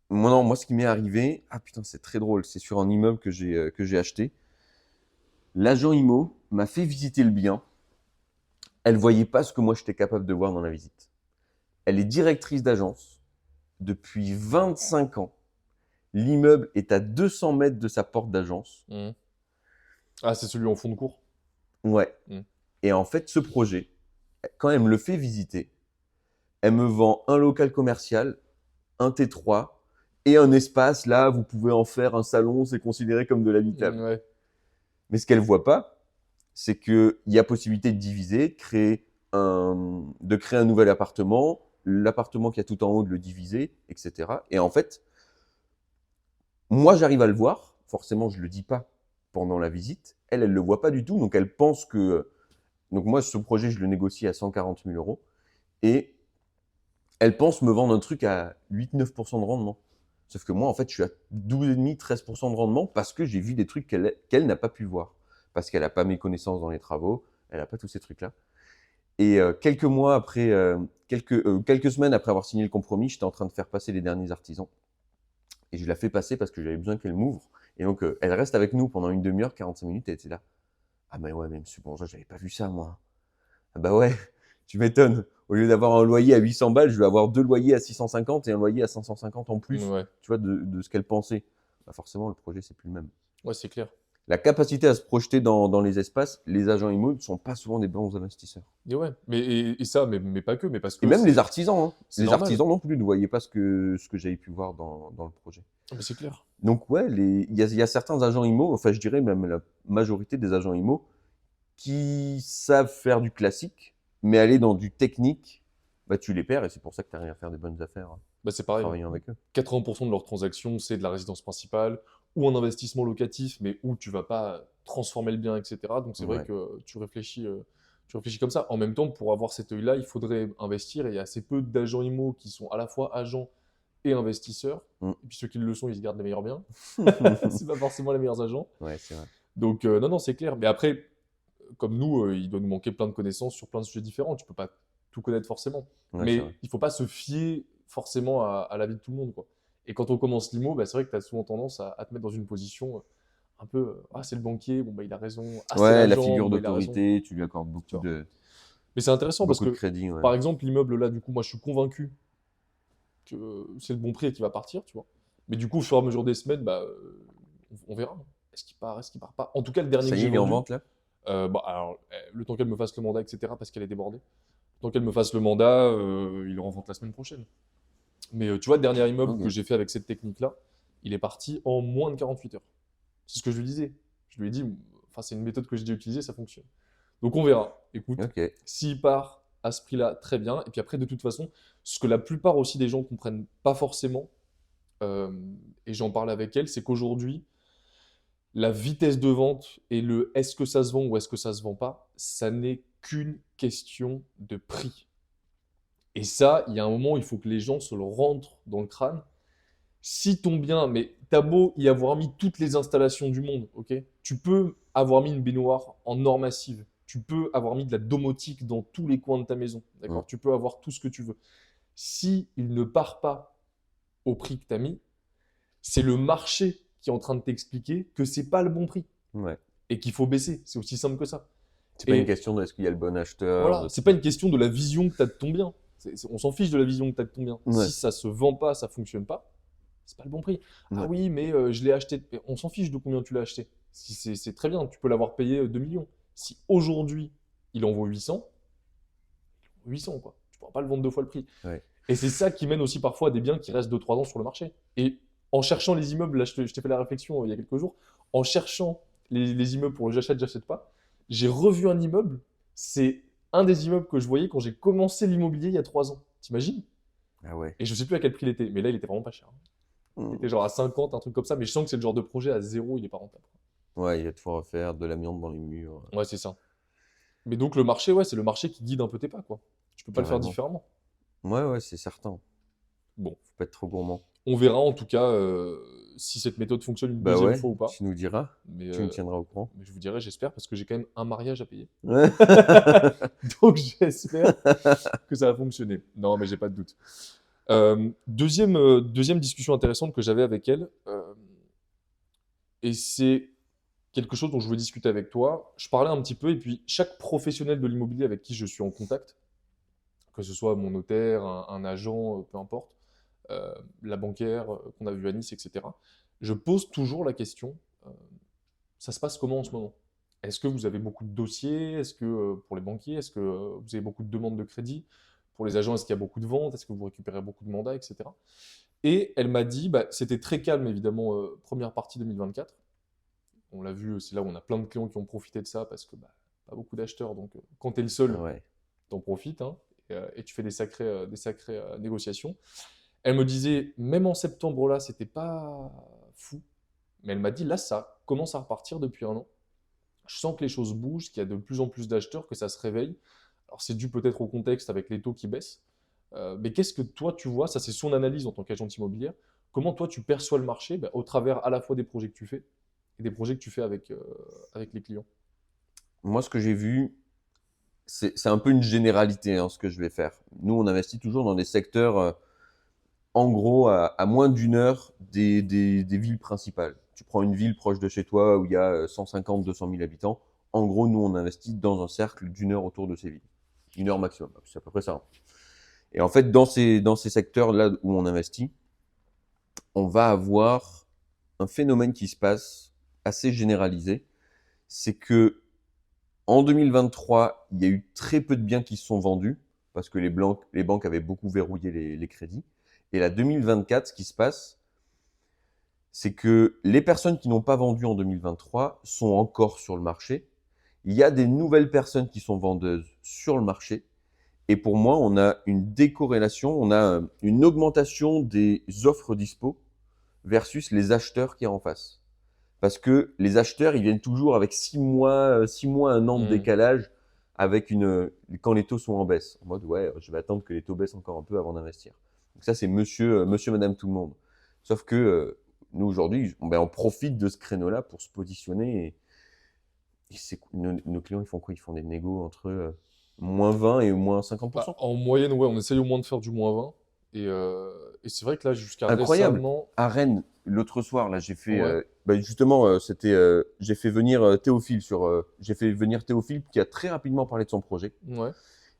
A: moi, non, moi, ce qui m'est arrivé, ah putain, c'est très drôle, c'est sur un immeuble que j'ai acheté. L'agent IMO m'a fait visiter le bien. Elle voyait pas ce que moi j'étais capable de voir dans la visite. Elle est directrice d'agence depuis 25 ans. L'immeuble est à 200 mètres de sa porte d'agence.
B: Mhm. Ah, c'est celui en fond de cours.
A: Ouais.
B: Mhm.
A: Et en fait, ce projet, quand elle me le fait visiter, elle me vend un local commercial, un T3 et un espace. Là, vous pouvez en faire un salon, c'est considéré comme de l'habitable.
B: Ouais.
A: Mais ce qu'elle voit pas, c'est qu'il y a possibilité de diviser, de créer un nouvel appartement, l'appartement qui a tout en haut de le diviser, etc. Et en fait, moi, j'arrive à le voir. Forcément, je le dis pas pendant la visite. Elle, elle le voit pas du tout. Donc, elle pense que. Donc, moi, ce projet, je le négocie à 140 000 euros. Et elle pense me vendre un truc à 8-9% de rendement. Sauf que moi, en fait, je suis à 12,5-13% de rendement parce que j'ai vu des trucs qu'elle n'a pas pu voir. Parce qu'elle n'a pas mes connaissances dans les travaux, elle n'a pas tous ces trucs-là. Et quelques mois après, quelques semaines après avoir signé le compromis, j'étais en train de faire passer les derniers artisans. Et je la fais passer parce que j'avais besoin qu'elle m'ouvre. Et donc, elle reste avec nous pendant une demi-heure, 45 minutes, et elle était là. Ah, mais ouais, mais monsieur Bourgeois, j'avais pas vu ça, moi. Ah, bah ouais, tu m'étonnes. Au lieu d'avoir un loyer à 800 balles, je vais avoir deux loyers à 650 et un loyer à 550 en plus,
B: Ouais.
A: tu vois, de ce qu'elle pensait. Bah forcément, le projet, c'est plus le même.
B: Ouais, c'est clair.
A: La capacité à se projeter dans les espaces, les agents immo ne sont pas souvent des bons investisseurs.
B: Et ouais. Et ça, mais pas que, mais parce
A: Et
B: que
A: même les artisans, hein.
B: c'est
A: Les
B: normal.
A: artisans non plus ne voyaient pas ce que j'avais pu voir dans le projet.
B: Ah, mais c'est clair.
A: Donc ouais, il y a certains agents IMO, enfin je dirais même la majorité des agents IMO, qui savent faire du classique, mais aller dans du technique, bah tu les perds et c'est pour ça que tu arrives à faire des bonnes affaires, hein,
B: Bah, c'est
A: en
B: pareil, hein.
A: travaillant avec eux.
B: 80% de leurs transactions, c'est de la résidence principale ou un investissement locatif, mais où tu vas pas transformer le bien, etc. Donc c'est vrai
A: Ouais.
B: que tu réfléchis comme ça. En même temps, pour avoir cet œil-là, il faudrait investir et il y a assez peu d'agents IMO qui sont à la fois agents et investisseurs.
A: Mm.
B: Et puis ceux qui le sont, ils se gardent les meilleurs biens. C'est pas forcément les meilleurs agents.
A: Ouais, c'est vrai.
B: Donc non, non, c'est clair. Mais après, comme nous, il doit nous manquer plein de connaissances sur plein de sujets différents. Tu peux pas tout connaître forcément.
A: Ouais, c'est vrai.
B: Mais il faut pas se fier forcément à l'avis de tout le monde, quoi. Et quand on commence l'IMO, bah, c'est vrai que tu as souvent tendance à te mettre dans une position un peu ah, c'est le banquier, bon, bah, il a raison. Ah, c'est
A: Ouais, la
B: l'agent, bon,
A: figure
B: bah, il a raison.
A: d'autorité, tu lui accordes
B: Tu vois.
A: de,
B: Mais c'est intéressant parce
A: beaucoup de
B: que,
A: crédit, ouais.
B: par exemple, l'immeuble là, du coup, moi, je suis convaincu que c'est le bon prix et qu'il va partir, tu vois. Mais du coup, au fur et à mesure des semaines, bah, on verra. Est-ce qu'il part, est-ce qu'il part pas? En tout cas, le dernier
A: Ça
B: que
A: y est,
B: j'ai
A: il est en
B: vendu,
A: vente là?
B: bah, alors, le temps qu'elle me fasse le mandat, etc., parce qu'elle est débordée. Le temps qu'elle me fasse le mandat, il est en vente la semaine prochaine. Mais tu vois, le dernier immeuble que
A: Ok.
B: j'ai fait avec cette technique-là, il est parti en moins de 48 heures. C'est ce que je lui disais. Je lui ai dit, enfin, c'est une méthode que j'ai déjà utilisée, ça fonctionne. Donc on verra. Écoute,
A: Ok.
B: s'il part à ce prix-là, très bien. Et puis après, de toute façon, ce que la plupart aussi des gens comprennent pas forcément, euh, et j'en parlais avec elle, c'est qu'aujourd'hui, la vitesse de vente et le est-ce que ça se vend ou est-ce que ça se vend pas, ça n'est qu'une question de prix. Et ça, il y a un moment, il faut que les gens se le rentrent dans le crâne. Si ton bien, mais t'as beau y avoir mis toutes les installations du monde, ok? Tu peux avoir mis une baignoire en or massive. Tu peux avoir mis de la domotique dans tous les coins de ta maison, d'accord? Tu peux avoir tout ce que tu veux. Si il ne part pas au prix que tu as mis, c'est le marché qui est en train de t'expliquer que c'est pas le bon prix
A: Ouais.
B: et qu'il faut baisser. C'est aussi simple que ça.
A: C'est pas
B: Et
A: une question de est-ce qu'il y a le bon acheteur.
B: voilà, c'est pas une question de la vision que tu as de ton bien. On s'en fiche de la vision que tu as de ton bien.
A: Ouais.
B: Si ça se vend pas, ça fonctionne pas, c'est pas le bon prix. Ah
A: Ouais.
B: oui, mais je l'ai acheté. On s'en fiche de combien tu l'as acheté. Si c'est très bien, tu peux l'avoir payé 2 millions. Si aujourd'hui il en vaut 800, 800 quoi. Tu pourras pas le vendre 2 fois le prix.
A: Ouais.
B: Et c'est ça qui mène aussi parfois à des biens qui restent 2-3 ans sur le marché. Et en cherchant les immeubles, là je t'ai fait la réflexion il y a quelques jours, en cherchant les immeubles pour le j'achète pas, j'ai revu un immeuble. C'est un des immeubles que je voyais quand j'ai commencé l'immobilier il y a 3 ans. T'imagines?
A: Ah ouais.
B: Et je sais plus à quel prix il était, mais là il était vraiment pas cher. Il était genre à 50, un truc comme ça, mais je sens que c'est le genre de projet à 0, il est pas rentable.
A: Ouais, il y a de quoi refaire, de l'amiante dans les murs.
B: Ouais, c'est ça. Mais donc le marché, ouais, c'est le marché qui guide un peu tes pas, quoi. Tu peux pas le faire
A: Carrément.
B: différemment.
A: Ouais, c'est certain.
B: Bon,
A: Faut pas être trop gourmand.
B: on verra en tout cas si cette méthode fonctionne une
A: Bah
B: deuxième
A: ouais,
B: fois ou pas.
A: tu nous diras,
B: Mais,
A: tu me tiendras au courant.
B: mais je vous dirai, j'espère, parce que j'ai quand même un mariage à payer.
A: Ouais.
B: Donc j'espère que ça va fonctionner. Non, mais j'ai pas de doute. Deuxième discussion intéressante que j'avais avec elle, et c'est quelque chose dont je veux discuter avec toi. Je parlais un petit peu, et puis chaque professionnel de l'immobilier avec qui je suis en contact, que ce soit mon notaire, un agent, peu importe, la bancaire qu'on a vue à Nice, etc., je pose toujours la question, ça se passe comment en ce moment? Est-ce que vous avez beaucoup de dossiers? Est-ce que pour les banquiers, est-ce que vous avez beaucoup de demandes de crédit? Pour les agents, est-ce qu'il y a beaucoup de ventes? Est-ce que vous récupérez beaucoup de mandats, etc. Et elle m'a dit, bah, c'était très calme évidemment, première partie 2024. On l'a vu, c'est là où on a plein de clients qui ont profité de ça parce que bah, pas beaucoup d'acheteurs, donc quand tu es le seul,
A: Ouais.
B: t'en profites hein, et tu fais des sacrées négociations. Elle me disait, même en septembre là, c'était pas fou, mais elle m'a dit, là, ça commence à repartir depuis 1 an. Je sens que les choses bougent, qu'il y a de plus en plus d'acheteurs, que ça se réveille. Alors c'est dû peut-être au contexte avec les taux qui baissent. Mais qu'est-ce que toi tu vois? Ça c'est son analyse en tant qu'agente immobilière. Comment toi tu perçois le marché au travers à la fois des projets que tu fais et des projets que tu fais avec les clients?
A: Moi, ce que j'ai vu, c'est un peu une généralité, hein, ce que je vais faire. Nous, on investit toujours dans des secteurs, en gros, à moins d'1 heure des villes principales. Tu prends une ville proche de chez toi où il y a 150, 200 000 habitants. En gros, nous, on investit dans un cercle d'1 heure autour de ces villes. 1 heure maximum. C'est à peu près ça, hein. Et en fait, dans ces secteurs-là où on investit, on va avoir un phénomène qui se passe assez généralisé. C'est que en 2023, il y a eu très peu de biens qui se sont vendus parce que les banques avaient beaucoup verrouillé les crédits. Et là, 2024, ce qui se passe, c'est que les personnes qui n'ont pas vendu en 2023 sont encore sur le marché. Il y a des nouvelles personnes qui sont vendeuses sur le marché. Et pour moi, on a une décorrélation, on a une augmentation des offres dispo versus les acheteurs qui y a en face. Parce que les acheteurs, ils viennent toujours avec 6 mois, 1 an de décalage avec quand les taux sont en baisse. En mode, ouais, je vais attendre que les taux baissent encore un peu avant d'investir. Donc ça, c'est monsieur, madame, tout le monde. Sauf que nous, aujourd'hui, on profite de ce créneau-là pour se positionner. Et nos clients, ils font quoi? Ils font des négos entre moins 20 et moins 50%.
B: Bah, en moyenne, ouais, on essaye au moins de faire du moins 20. Et c'est vrai que là, jusqu'à
A: Incroyable.
B: récemment.
A: À Rennes, l'autre soir, là, j'ai fait,
B: Ouais.
A: justement, j'ai fait venir Théophile j'ai fait venir Théophile qui a très rapidement parlé de son projet.
B: Ouais.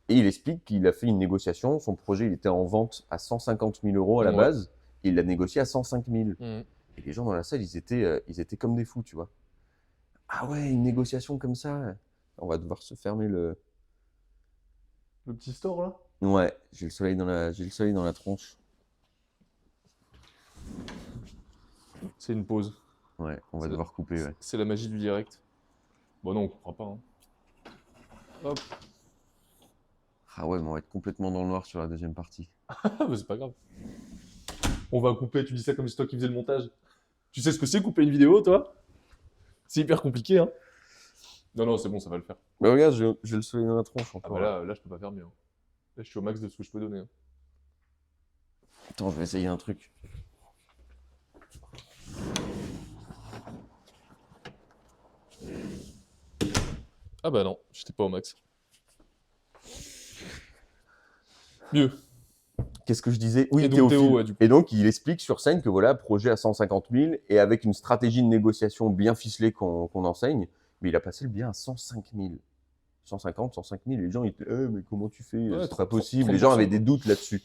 A: Et il explique qu'il a fait une négociation. Son projet, il était en vente à 150 000 euros à la
B: Ouais.
A: base. Et il l'a négocié à 105 000.
B: Mhm.
A: Et les gens dans la salle, ils étaient comme des fous, tu vois. Ah ouais, une négociation comme ça. On va devoir se fermer le.
B: Le petit store là?
A: Ouais, j'ai le soleil dans la tronche.
B: C'est une pause.
A: Ouais, on va
B: C'est-
A: devoir couper, ouais.
B: C'est la magie du direct. Bon, non, on comprend pas. Hein. Hop.
A: Ah ouais, mais on va être complètement dans le noir sur la deuxième partie.
B: Mais c'est pas grave. On va couper, tu dis ça comme si c'est toi qui faisais le montage. Tu sais ce que c'est couper une vidéo, toi? C'est hyper compliqué, hein? Non, non, c'est bon, ça va le faire.
A: Mais regarde, j'ai le soleil dans la tronche
B: Ah
A: encore.
B: bah là, je peux pas faire mieux. Hein. Là, je suis au max de ce que je peux donner. Hein.
A: Attends, je vais essayer un truc.
B: Ah bah non, j'étais pas au max. Mieux.
A: Qu'est-ce que je disais?
B: Et
A: Oui,
B: donc Théo,
A: Théophile.
B: ouais, du coup.
A: Et donc, il explique sur scène que voilà, projet à 150 000 et avec une stratégie de négociation bien ficelée qu'on enseigne, mais il a passé le bien à 105 000. 150, 105 000, les gens, ils étaient, mais comment tu fais?
B: Ouais,
A: C'est pas
B: 30,
A: possible. Les gens
B: 30%,
A: avaient des
B: quoi.
A: doutes là-dessus.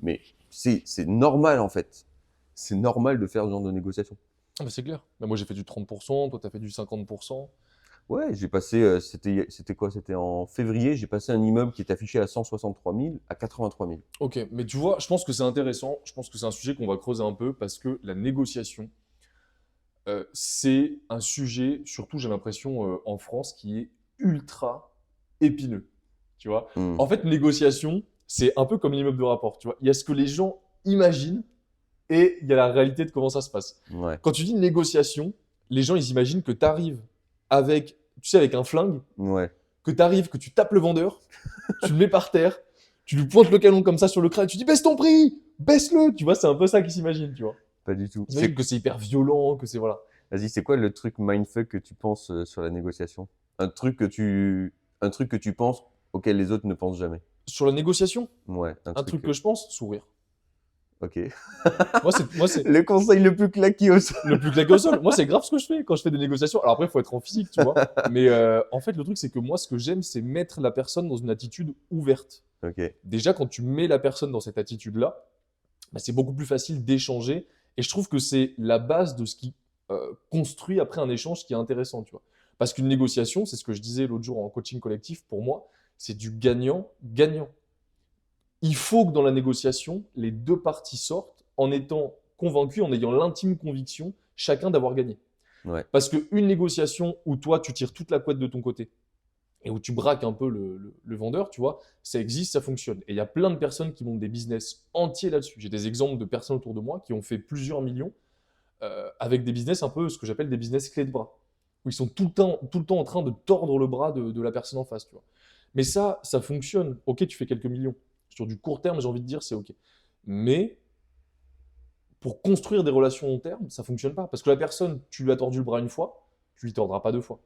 A: Mais c'est normal, en fait. C'est normal de faire ce genre de négociation.
B: Ah bah c'est clair. Bah moi j'ai fait du 30%, toi t'as fait du 50%.
A: Ouais, j'ai passé, c'était quoi? C'était en février, j'ai passé un immeuble qui est affiché à 163 000 à 83 000.
B: Ok, mais tu vois, je pense que c'est intéressant. Je pense que c'est un sujet qu'on va creuser un peu parce que la négociation, c'est un sujet, surtout j'ai l'impression en France, qui est ultra épineux. Tu vois?
A: Hmm.
B: En fait, négociation, c'est un peu comme l'immeuble de rapport. Tu vois? Il y a ce que les gens imaginent et il y a la réalité de comment ça se passe.
A: Ouais,
B: Quand tu dis négociation, les gens ils imaginent que tu arrives avec, tu sais, avec un flingue,
A: ouais,
B: que tu arrives, que tu tapes le vendeur, tu le mets par terre, tu lui pointes le canon comme ça sur le crâne, tu dis baisse ton prix, baisse-le, tu vois, c'est un peu ça qu'ils s'imaginent, tu vois.
A: pas du tout.
B: Ils imaginent que c'est hyper violent, que c'est voilà.
A: Vas-y, c'est quoi le truc mindfuck que tu penses sur la négociation? Un truc que tu penses auquel les autres ne pensent jamais.
B: Sur la négociation,
A: Ouais, un
B: un
A: truc.
B: truc que je pense, sourire.
A: Ok.
B: Moi c'est
A: Le conseil le plus claqué au sol.
B: le plus claqué au sol. Moi c'est grave ce que je fais quand je fais des négociations. Alors après il faut être en physique, tu vois. Mais en fait le truc c'est que moi ce que j'aime c'est mettre la personne dans une attitude ouverte.
A: Ok.
B: Déjà quand tu mets la personne dans cette attitude-là, bah, c'est beaucoup plus facile d'échanger. Et je trouve que c'est la base de ce qui construit après un échange qui est intéressant, tu vois. Parce qu'une négociation, c'est ce que je disais l'autre jour en coaching collectif, pour moi, c'est du gagnant-gagnant. Il faut que dans la négociation, les deux parties sortent en étant convaincus, en ayant l'intime conviction, chacun d'avoir gagné.
A: Ouais.
B: Parce qu'une négociation où toi, tu tires toute la couette de ton côté, et où tu braques un peu le vendeur, tu vois, ça existe, ça fonctionne. Et il y a plein de personnes qui montent des business entiers là-dessus. J'ai des exemples de personnes autour de moi qui ont fait plusieurs millions avec des business un peu ce que j'appelle des business clés de bras, où ils sont tout le temps en train de tordre le bras de la personne en face, tu vois. Mais ça fonctionne. Ok, tu fais quelques millions. Sur du court terme, j'ai envie de dire, c'est ok. Mais pour construire des relations long terme, ça fonctionne pas. Parce que la personne, tu lui as tordu le bras une fois, tu lui tordras pas deux fois.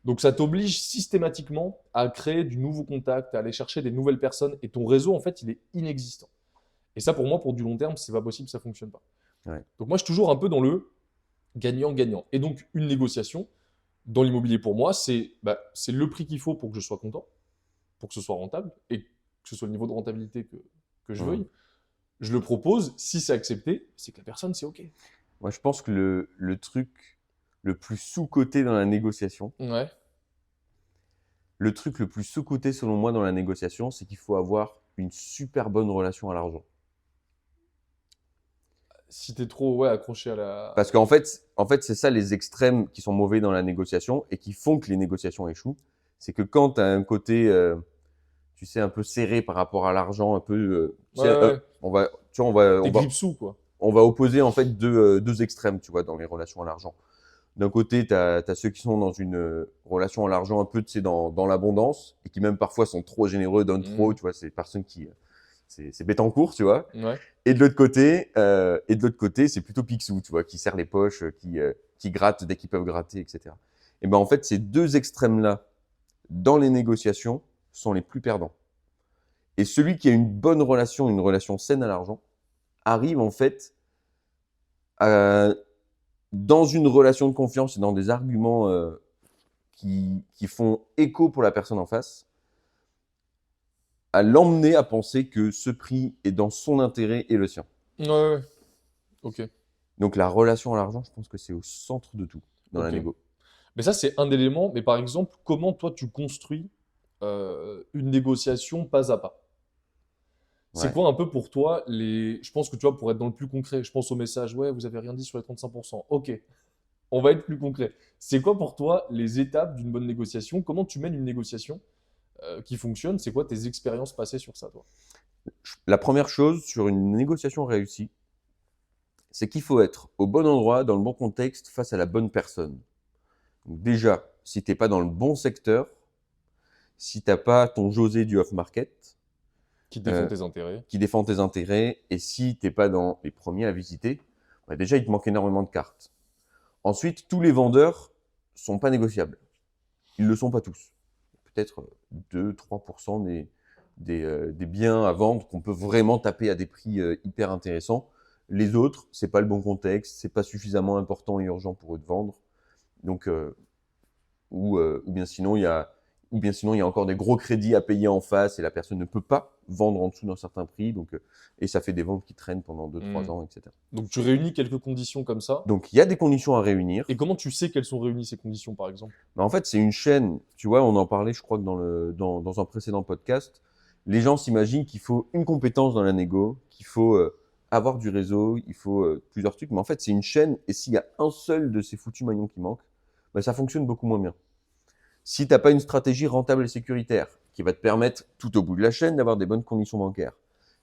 B: Donc ça t'oblige systématiquement à créer du nouveau contact, à aller chercher des nouvelles personnes, et ton réseau, en fait, il est inexistant. Et ça, pour moi, pour du long terme, c'est pas possible, ça fonctionne pas.
A: Ouais.
B: Donc moi, je suis toujours un peu dans le gagnant-gagnant. Et donc, une négociation, dans l'immobilier pour moi, c'est le prix qu'il faut pour que je sois content, pour que ce soit rentable, et que ce soit le niveau de rentabilité que je
A: Mmh.
B: veuille. Je le propose, si c'est accepté, c'est que la personne, c'est OK.
A: Moi, je pense que le truc le plus sous-coté dans la négociation,
B: Ouais.
A: le truc le plus sous-coté selon moi dans la négociation, c'est qu'il faut avoir une super bonne relation à l'argent.
B: Si t'es trop ouais, accroché à la...
A: Parce en fait, c'est ça les extrêmes qui sont mauvais dans la négociation et qui font que les négociations échouent. C'est que quand tu as un côté, tu sais, un peu serré par rapport à l'argent, un peu, tu
B: Ouais,
A: sais,
B: ouais.
A: on va, tu vois,
B: T'es gripsou, quoi.
A: on va opposer en fait deux extrêmes, tu vois, dans les relations à l'argent. D'un côté, tu as ceux qui sont dans une relation à l'argent un peu, tu sais, dans l'abondance et qui même parfois sont trop généreux, donnent trop,
B: Mhm.
A: tu vois, c'est des personnes qui, c'est Bettencourt, tu vois.
B: Ouais.
A: Et de l'autre côté, c'est plutôt Picsou, tu vois, qui serre les poches, qui gratte dès qu'ils peuvent gratter, etc. Et ben en fait, ces deux extrêmes-là, dans les négociations, sont les plus perdants. Et celui qui a une bonne relation, une relation saine à l'argent, arrive en fait à, dans une relation de confiance et dans des arguments qui font écho pour la personne en face, à l'emmener à penser que ce prix est dans son intérêt et le sien.
B: Ouais, ouais. Ok.
A: Donc la relation à l'argent, je pense que c'est au centre de tout dans la
B: Ok.
A: négo.
B: Mais ça, c'est un élément. Mais par exemple, comment toi, tu construis une négociation pas à pas? C'est
A: Ouais.
B: quoi un peu pour toi les... Je pense que tu vois, pour être dans le plus concret, je pense au message, ouais, vous avez rien dit sur les 35%. Ok, on va être plus concret. C'est quoi pour toi les étapes d'une bonne négociation? Comment tu mènes une négociation qui fonctionne? C'est quoi tes expériences passées sur ça, toi?
A: La première chose sur une négociation réussie, c'est qu'il faut être au bon endroit, dans le bon contexte, face à la bonne personne. Donc déjà, si t'es pas dans le bon secteur, si t'as pas ton José du off-market,
B: Qui défend
A: euh,
B: tes intérêts?
A: qui défend tes intérêts, et si t'es pas dans les premiers à visiter, bah déjà, il te manque énormément de cartes. Ensuite, tous les vendeurs sont pas négociables. Ils le sont pas tous. peut-être 2-3% des biens à vendre qu'on peut vraiment taper à des prix hyper intéressants. Les autres, c'est pas le bon contexte, c'est pas suffisamment important et urgent pour eux de vendre. Donc, ou bien sinon, il y a encore des gros crédits à payer en face et la personne ne peut pas vendre en dessous d'un certain prix. Donc, et ça fait des ventes qui traînent pendant 2-3 ans, etc.
B: Donc tu réunis quelques conditions comme ça.
A: Donc, il y a des conditions à réunir.
B: Et comment tu sais qu'elles sont réunies ces conditions, par exemple?
A: En fait, c'est une chaîne, tu vois, on en parlait, je crois que dans un précédent podcast. Les gens s'imaginent qu'il faut une compétence dans la négo, qu'il faut avoir du réseau, il faut plusieurs trucs. Mais en fait, c'est une chaîne et s'il y a un seul de ces foutus maillons qui manque, ben, ça fonctionne beaucoup moins bien. Si tu n'as pas une stratégie rentable et sécuritaire qui va te permettre tout au bout de la chaîne d'avoir des bonnes conditions bancaires,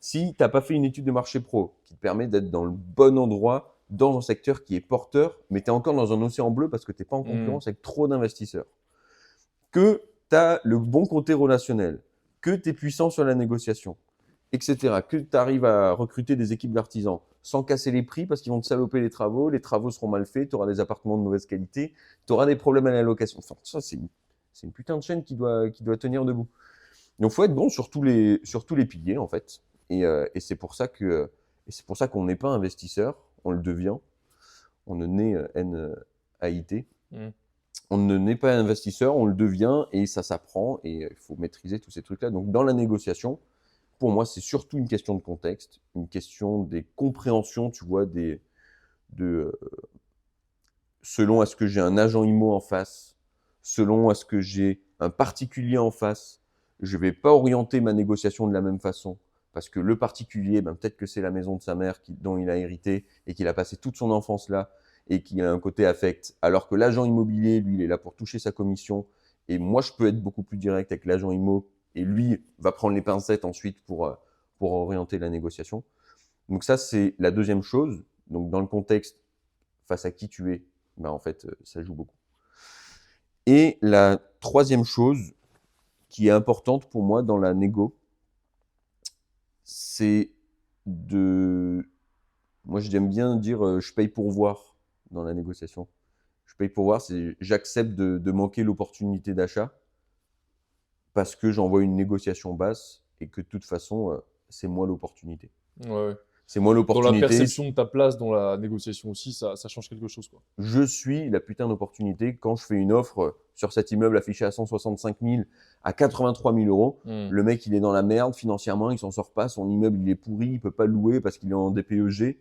A: si tu n'as pas fait une étude de marché pro qui te permet d'être dans le bon endroit, dans un secteur qui est porteur, mais tu es encore dans un océan bleu parce que tu n'es pas en concurrence avec trop d'investisseurs, que tu as le bon côté relationnel, que tu es puissant sur la négociation, etc., que tu arrives à recruter des équipes d'artisans sans casser les prix parce qu'ils vont te saloper les travaux seront mal faits, tu auras des appartements de mauvaise qualité, tu auras des problèmes à la location. Enfin, ça, c'est une putain de chaîne qui doit tenir debout. Donc, il faut être bon sur tous les piliers, en fait. Et c'est pour ça qu'on n'est pas investisseur, on le devient. On ne naît N-A-I-T. On ne n'est pas investisseur, on le devient et ça s'apprend et il faut maîtriser tous ces trucs-là. Donc, dans la négociation, pour moi, c'est surtout une question de contexte, une question des compréhensions, tu vois, selon est-ce que j'ai un agent IMO en face, selon est-ce que j'ai un particulier en face, je vais pas orienter ma négociation de la même façon. Parce que le particulier, ben, peut-être que c'est la maison de sa mère dont il a hérité et qu'il a passé toute son enfance là et qu'il a un côté affect. Alors que l'agent immobilier, lui, il est là pour toucher sa commission. Et moi, je peux être beaucoup plus direct avec l'agent IMO et lui va prendre les pincettes ensuite pour orienter la négociation. Donc ça, c'est la deuxième chose. Donc dans le contexte, face à qui tu es, ben, en fait, ça joue beaucoup. Et la troisième chose qui est importante pour moi dans la négo, c'est moi j'aime bien dire je paye pour voir dans la négociation. Je paye pour voir, c'est j'accepte de manquer l'opportunité d'achat parce que j'envoie une négociation basse et que de toute façon, c'est moi l'opportunité.
B: Ouais.
A: C'est moi
B: Dans
A: l'opportunité.
B: la perception de ta place dans la négociation aussi, ça change quelque chose, quoi.
A: Je suis la putain d'opportunité quand je fais une offre sur cet immeuble affiché à 165 000 à 83 000 euros. Le mec, il est dans la merde financièrement, il s'en sort pas, son immeuble, il est pourri, il peut pas le louer parce qu'il est en DPEG.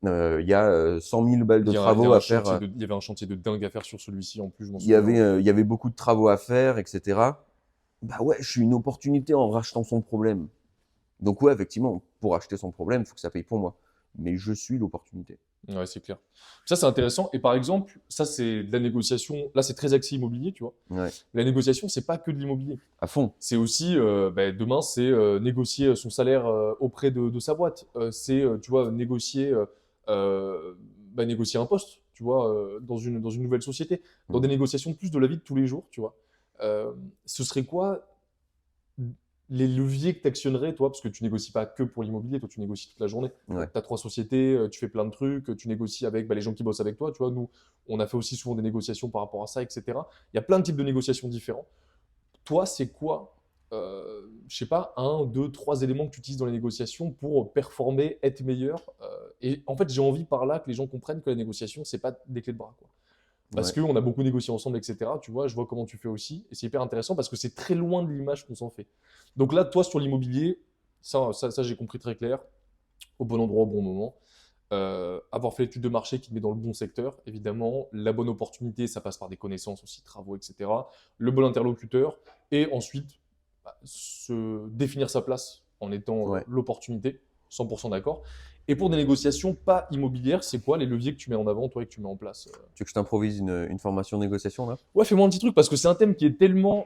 A: Il y a 100 000 balles de travaux à faire.
B: Il y avait un chantier de dingue à faire sur celui-ci en plus, je m'en
A: Il
B: souviens.
A: y avait beaucoup de travaux à faire, etc. Bah ouais, je suis une opportunité en rachetant son problème. Donc ouais, effectivement, pour acheter son problème, il faut que ça paye pour moi. Mais je suis l'opportunité.
B: Ouais, c'est clair. Ça, c'est intéressant. Et par exemple, ça, c'est de la négociation. Là, c'est très axé immobilier, tu vois.
A: Ouais.
B: La négociation, c'est pas que de l'immobilier.
A: À fond.
B: C'est aussi, demain, c'est négocier son salaire auprès de sa boîte. C'est, tu vois, négocier un poste, tu vois, dans une nouvelle société. Dans des négociations plus de la vie de tous les jours, tu vois. Ce serait quoi les leviers que tu actionnerais, toi, parce que tu négocies pas que pour l'immobilier, toi, tu négocies toute la journée.
A: Ouais.
B: Tu as 3 sociétés, tu fais plein de trucs, tu négocies avec les gens qui bossent avec toi, tu vois. Nous, on a fait aussi souvent des négociations par rapport à ça, etc. Il y a plein de types de négociations différents. Toi, c'est quoi, je sais pas, 1, 2, 3 éléments que tu utilises dans les négociations pour performer, être meilleur et en fait, j'ai envie par là que les gens comprennent que la négociation, c'est pas des clés de bras, quoi. Parce qu'on a beaucoup négocié ensemble, etc. Tu vois, je vois comment tu fais aussi. Et c'est hyper intéressant parce que c'est très loin de l'image qu'on s'en fait. Donc là, toi, sur l'immobilier, ça j'ai compris très clair. Au bon endroit, au bon moment. Avoir fait l'étude de marché qui te met dans le bon secteur, évidemment. La bonne opportunité, ça passe par des connaissances aussi, travaux, etc. Le bon interlocuteur. Et ensuite, se définir sa place en étant l'opportunité. 100% d'accord. Et pour des négociations pas immobilières, c'est quoi les leviers que tu mets en avant, toi, et que tu mets en place
A: Tu veux que je t'improvise une formation de négociation, là?
B: Ouais, fais-moi un petit truc, parce que c'est un thème qui est tellement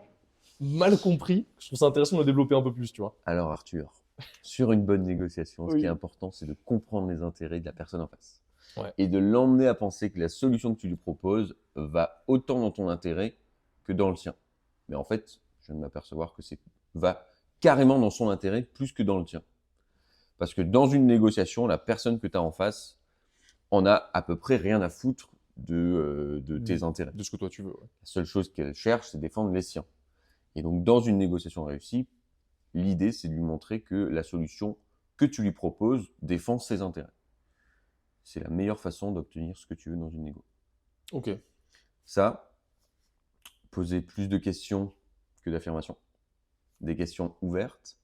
B: mal compris, je trouve ça intéressant de le développer un peu plus, tu vois.
A: Alors, Arthur, sur une bonne négociation, ce qui est important, c'est de comprendre les intérêts de la personne en face.
B: Ouais.
A: Et de l'emmener à penser que la solution que tu lui proposes va autant dans ton intérêt que dans le sien. Mais en fait, je viens de m'apercevoir que va carrément dans son intérêt plus que dans le tien. Parce que dans une négociation, la personne que tu as en face en a à peu près rien à foutre de tes intérêts.
B: De ce que toi tu veux. Ouais.
A: La seule chose qu'elle cherche, c'est défendre les siens. Et donc, dans une négociation réussie, l'idée, c'est de lui montrer que la solution que tu lui proposes défend ses intérêts. C'est la meilleure façon d'obtenir ce que tu veux dans une négo.
B: Ok.
A: Ça, poser plus de questions que d'affirmations. Des questions ouvertes,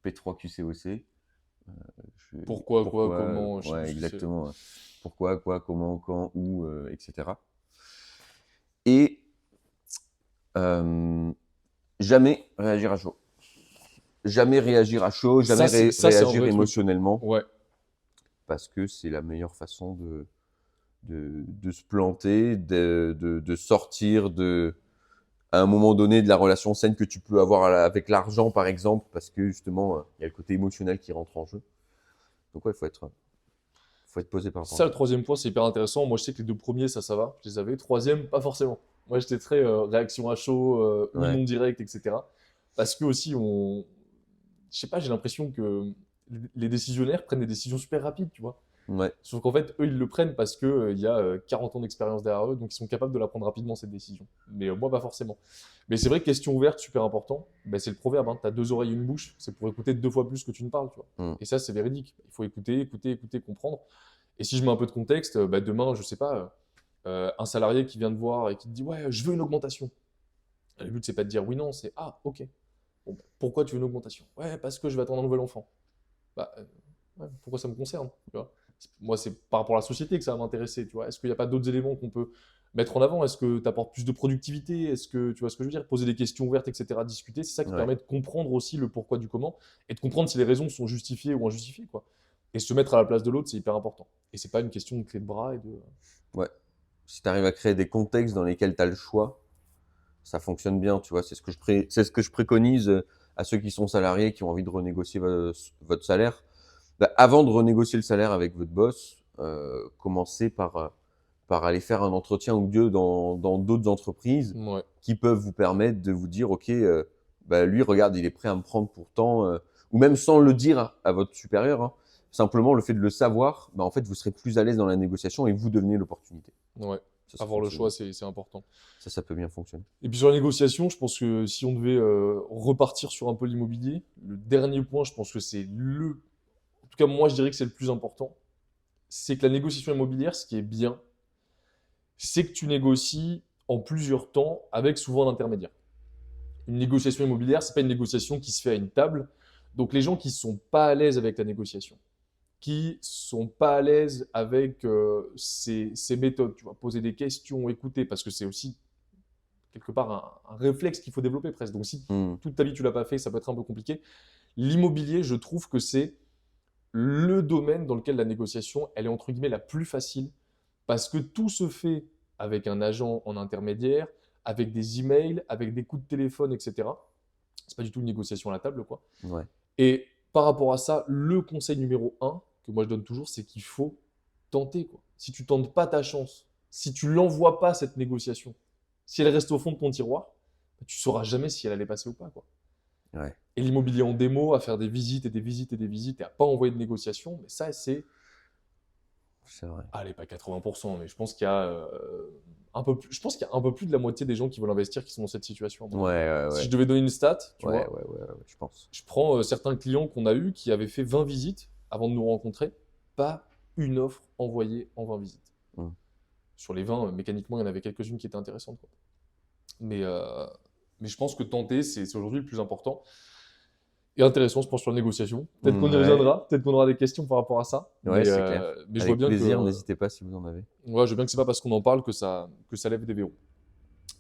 A: P3QCOC.
B: Pourquoi, quoi, comment, je sais plus
A: Ouais,
B: ce que c'est.
A: exactement. Pourquoi, quoi, comment, quand, où, etc. Et jamais réagir à chaud. Jamais réagir à chaud, jamais
B: Ça, c'est un
A: réagir
B: vrai truc.
A: émotionnellement,
B: Ouais.
A: parce que c'est la meilleure façon de se planter, de sortir à un moment donné de la relation saine que tu peux avoir avec l'argent, par exemple, parce que justement, il y a le côté émotionnel qui rentre en jeu. Donc ouais, faut être posé par rapport à
B: Ça, le
A: ça.
B: troisième point, c'est hyper intéressant. Moi, je sais que les deux premiers, ça va. Je les avais. Troisième, pas forcément. Moi, j'étais très réaction à chaud, oui,
A: Ouais,
B: non direct, etc. Parce que aussi, je sais pas, j'ai l'impression que les décisionnaires prennent des décisions super rapides, tu vois.
A: ouais,
B: Sauf qu'en fait, eux, ils le prennent parce que il y a 40 ans d'expérience derrière eux, donc ils sont capables de la prendre rapidement, cette décision. Mais moi, pas forcément. Mais c'est vrai que question ouverte, super important. Ben, c'est le proverbe, hein, t'as deux oreilles et une bouche, c'est pour écouter deux fois plus que tu ne parles, tu vois.
A: mm,
B: Et ça, c'est véridique. Il faut écouter, écouter, écouter, comprendre. Et si je mets un peu de contexte, bah, demain, je sais pas, un salarié qui vient te voir et qui te dit ouais, je veux une augmentation. Le but, c'est pas de dire oui, non, c'est ah, ok. Bon, bah, pourquoi tu veux une augmentation? Ouais, parce que je vais attendre un nouvel enfant. Bah, ouais, pourquoi ça me concerne, tu vois? Moi, c'est par rapport à la société que ça va m'intéresser, tu vois. Est-ce qu'il n'y a pas d'autres éléments qu'on peut mettre en avant? Est-ce que tu apportes plus de productivité? Est-ce que tu vois ce que je veux dire? Poser des questions ouvertes, etc., discuter, c'est ça qui
A: ouais,
B: permet de comprendre aussi le pourquoi du comment et de comprendre si les raisons sont justifiées ou injustifiées, quoi. Et se mettre à la place de l'autre, c'est hyper important. Et c'est pas une question de clé de bras et de.
A: ouais. Si tu arrives à créer des contextes dans lesquels tu as le choix, ça fonctionne bien, tu vois. C'est ce que je préconise à ceux qui sont salariés, qui ont envie de renégocier votre salaire. Bah, avant de renégocier le salaire avec votre boss, commencez par aller faire un entretien ou deux dans d'autres entreprises
B: Ouais,
A: qui peuvent vous permettre de vous dire, OK, bah, lui, regarde, il est prêt à me prendre pour tant, ou même sans le dire à votre supérieur, hein. Simplement, le fait de le savoir, bah, en fait, vous serez plus à l'aise dans la négociation et vous devenez l'opportunité.
B: ouais.
A: Ça
B: Avoir le choix,
A: fonctionne.
B: c'est important.
A: Ça peut bien fonctionner.
B: Et puis sur la négociation, je pense que si on devait repartir sur un peu l'immobilier, le dernier point, je pense que c'est le. En tout cas, moi, je dirais que c'est le plus important. C'est que la négociation immobilière, ce qui est bien, c'est que tu négocies en plusieurs temps avec souvent un intermédiaire. Une négociation immobilière, c'est pas une négociation qui se fait à une table. Donc les gens qui sont pas à l'aise avec la négociation, qui sont pas à l'aise avec ces méthodes, tu vois, poser des questions, écouter, parce que c'est aussi quelque part un réflexe qu'il faut développer presque. Donc si
A: Mmh.
B: toute ta vie tu l'as pas fait, ça peut être un peu compliqué. L'immobilier, je trouve que c'est le domaine dans lequel la négociation, elle est entre guillemets la plus facile parce que tout se fait avec un agent en intermédiaire, avec des emails, avec des coups de téléphone, etc. C'est pas du tout une négociation à la table, quoi.
A: Ouais.
B: Et par rapport à ça, le conseil numéro un que moi je donne toujours, c'est qu'il faut tenter, quoi. Si tu tentes pas ta chance, si tu l'envoies pas cette négociation, si elle reste au fond de ton tiroir, bah, tu sauras jamais si elle allait passer ou pas, quoi.
A: Ouais.
B: Et l'immobilier en démo, à faire des visites et des visites et des visites et à pas envoyer de négociation, mais ça, c'est,
A: C'est vrai.
B: allez, pas 80%, mais je pense qu'il y a un peu plus, je pense qu'il y a un peu plus de la moitié des gens qui veulent investir qui sont dans cette situation, à mon
A: Ouais,
B: avis.
A: ouais,
B: Si je
A: ouais.
B: devais donner une stat, tu
A: Ouais,
B: vois,
A: ouais, ouais, ouais, je pense.
B: je prends certains clients qu'on a eus qui avaient fait 20 visites avant de nous rencontrer, pas une offre envoyée en 20 visites.
A: Mmh.
B: Sur les 20, mécaniquement, il y en avait quelques-unes qui étaient intéressantes, quoi. Mais, euh, mais je pense que tenter, c'est aujourd'hui le plus important. Et intéressant, je pense, sur la négociation. Peut-être qu'on y
A: Ouais.
B: reviendra, peut-être qu'on aura des questions par rapport à ça.
A: Ouais, c'est clair.
B: Mais je vois
A: Avec
B: bien
A: plaisir,
B: que,
A: n'hésitez pas si vous en avez.
B: ouais, je vois bien que c'est pas parce qu'on en parle que ça lève des verrous.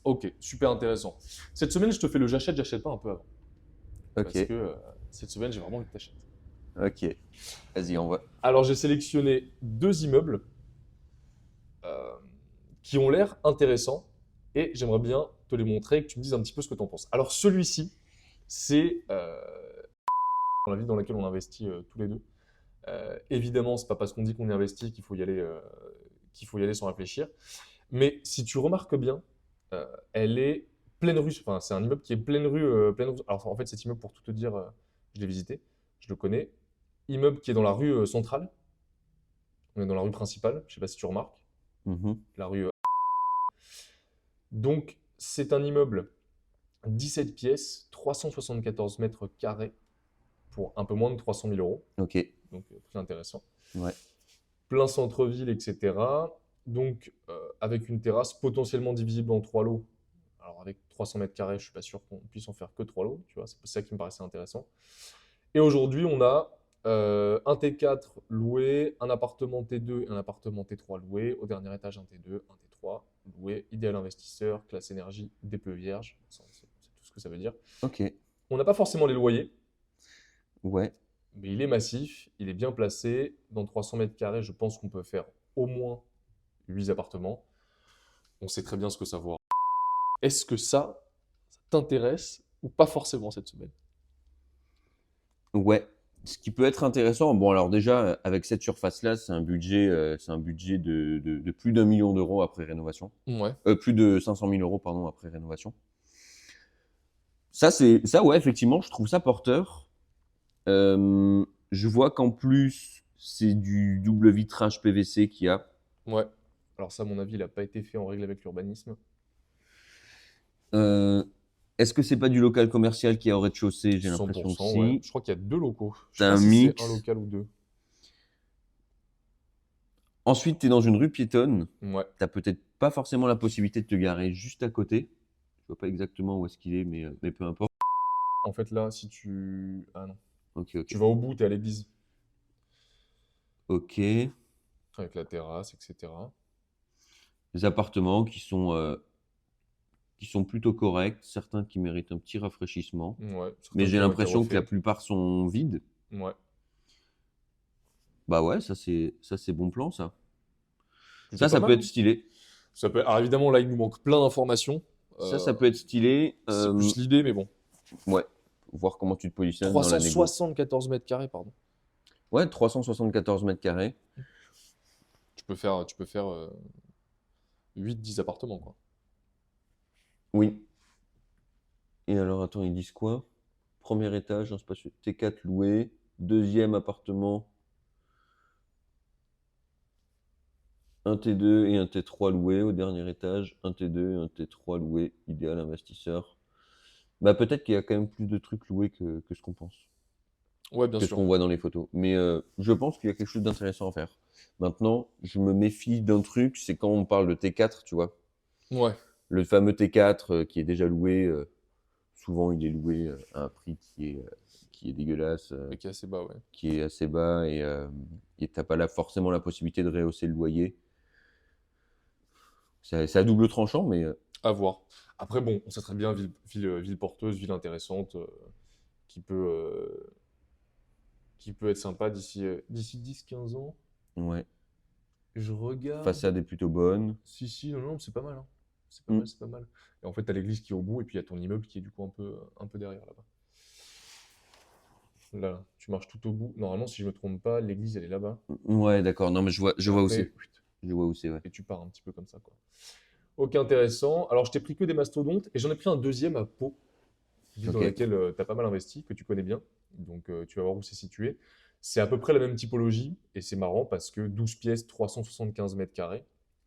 B: Ok, super intéressant. Cette semaine, je te fais le j'achète pas un peu avant. Parce
A: OK,
B: que cette semaine, j'ai vraiment envie que tu achètes.
A: OK. Vas-y, on va.
B: Alors, j'ai sélectionné deux immeubles euh, qui ont l'air intéressants et j'aimerais bien te les montrer et que tu me dises un petit peu ce que tu en penses. Alors, celui-ci, c'est dans la ville dans laquelle on investit tous les deux. Évidemment, c'est pas parce qu'on dit qu'on y investit qu'il faut y aller sans réfléchir. Mais si tu remarques bien, elle est pleine rue. Enfin, c'est un immeuble qui est pleine rue. Alors, en fait, cet immeuble, pour tout te dire, je l'ai visité, je le connais. Immeuble qui est dans la rue centrale. On est dans la rue principale. Je sais pas si tu remarques.
A: Mmh.
B: La rue. Donc, c'est un immeuble 17 pièces, 374 mètres carrés pour un peu moins de 300 000 euros.
A: Ok.
B: Donc, très intéressant.
A: Ouais.
B: Plein centre-ville, etc. Donc, avec une terrasse potentiellement divisible en 3 lots. Alors, avec 300 mètres carrés, je suis pas sûr qu'on puisse en faire que 3 lots. Tu vois, c'est ça qui me paraissait intéressant. Et aujourd'hui, on a un T4 loué, un appartement T2 et un appartement T3 loué. Au dernier étage, un T2, un T3 loué. Idéal investisseur, classe énergie, DPE vierge. C'est tout ce que ça veut dire.
A: Ok.
B: On n'a pas forcément les loyers,
A: Ouais.
B: mais il est massif, il est bien placé. Dans 300 mètres carrés, je pense qu'on peut faire au moins 8 appartements. On sait très bien ce que ça vaut. Est-ce que ça t'intéresse ou pas forcément cette semaine?
A: Ouais. Ce qui peut être intéressant, bon alors déjà, avec cette surface-là, c'est un budget de plus d'1 million d'euros après rénovation.
B: Ouais.
A: Plus de 500 000 euros, pardon, après rénovation. Ça, ouais, effectivement, je trouve ça porteur. Je vois qu'en plus, c'est du double vitrage PVC qu'il y a.
B: Ouais. Alors ça, à mon avis, il n'a pas été fait en règle avec l'urbanisme.
A: Euh, Est-ce que c'est pas du local commercial qui est au rez-de-chaussée? J'ai l'impression que
B: 100%, ouais.
A: si.
B: Je crois qu'il y a 2 locaux. Je sais
A: T'as
B: pas
A: un
B: si c'est un
A: mix.
B: local ou 2.
A: Ensuite, tu es dans une rue piétonne.
B: Ouais.
A: T'as peut-être pas forcément la possibilité de te garer juste à côté. Je vois pas exactement où est-ce qu'il est, mais peu importe.
B: En fait, là, si tu... Ah non.
A: Ok, ok.
B: Tu vas au bout, tu es à l'église.
A: Ok.
B: Avec la terrasse, etc.
A: Des appartements qui sont plutôt corrects, certains qui méritent un petit rafraîchissement.
B: Ouais.
A: Mais
B: Certains
A: j'ai
B: qui ont été
A: l'impression que la
B: refaits.
A: plupart sont vides.
B: Ouais.
A: Bah ouais, ça c'est bon plan, ça.
B: Plutôt
A: Ça,
B: pas
A: ça peut
B: mal,
A: être
B: hein.
A: stylé.
B: Ça peut... Alors évidemment, là, il nous manque plein d'informations.
A: Ça peut être stylé.
B: C'est plus l'idée, mais bon.
A: Ouais. Voir comment tu te positionnes dans la négo.
B: 374 mètres carrés, pardon.
A: Ouais, 374 mètres carrés.
B: Tu peux faire 8-10 appartements, quoi.
A: Oui. Et alors, attends, ils disent quoi? Premier étage, un spacieux T4 loué. Deuxième appartement, un T2 et un T3 loué. Au dernier étage, un T2 et un T3 loué. Idéal investisseur. Bah, peut-être qu'il y a quand même plus de trucs loués que ce qu'on pense,
B: Ouais, bien
A: que ce
B: sûr.
A: qu'on voit dans les photos. Mais je pense qu'il y a quelque chose d'intéressant à faire. Maintenant, je me méfie d'un truc, c'est quand on parle de T4, tu vois.
B: Ouais.
A: Le fameux T4 qui est déjà loué, souvent il est loué à un prix qui est dégueulasse,
B: Mais qui est assez bas, ouais.
A: qui est assez bas et t'as pas là forcément la possibilité de rehausser le loyer. C'est à double tranchant, mais
B: À voir. Après, bon, on sait très bien, ville porteuse, ville intéressante, qui peut, euh, qui peut être sympa d'ici 10-15 ans.
A: ouais.
B: Je regarde.
A: Façade est plutôt bonne.
B: Si, non, non, c'est pas mal, hein. C'est pas
A: Mm.
B: mal, c'est pas mal. Et en fait, t'as l'église qui est au bout, et puis il y a ton immeuble qui est du coup un peu derrière là-bas. Là, tu marches tout au bout. Normalement, si je me trompe pas, l'église, elle est là-bas.
A: Ouais, d'accord. Non, mais je
B: Et
A: vois où
B: après,
A: c'est. Je vois où c'est, ouais.
B: et tu pars un petit peu comme ça, quoi. Ok, intéressant. Alors, je t'ai pris que des mastodontes, et j'en ai pris un deuxième à Pau, ville dans
A: Ok.
B: laquelle tu as pas mal investi, que tu connais bien. Donc, tu vas voir où c'est situé. C'est à peu près la même typologie, et c'est marrant parce que 12 pièces, 375 mètres carrés.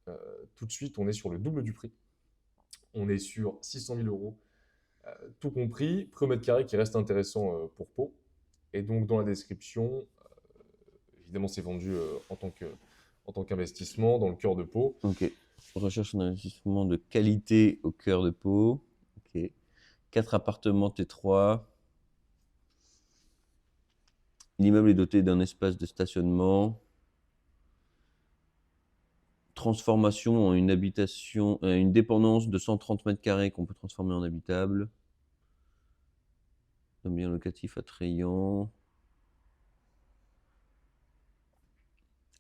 B: Euh, Tout de suite, on est sur le double du prix. On est sur 600 000 euros, tout compris. Prix au mètre carré qui reste intéressant pour Pau. Et donc, dans la description, évidemment, c'est vendu en tant qu'investissement dans le cœur de Pau.
A: Ok. Recherche un investissement de qualité au cœur de Pau. Ok. 4 appartements T3. L'immeuble est doté d'un espace de stationnement. Transformation en une habitation, une dépendance de 130 mètres carrés qu'on peut transformer en habitable. Un bien locatif attrayant.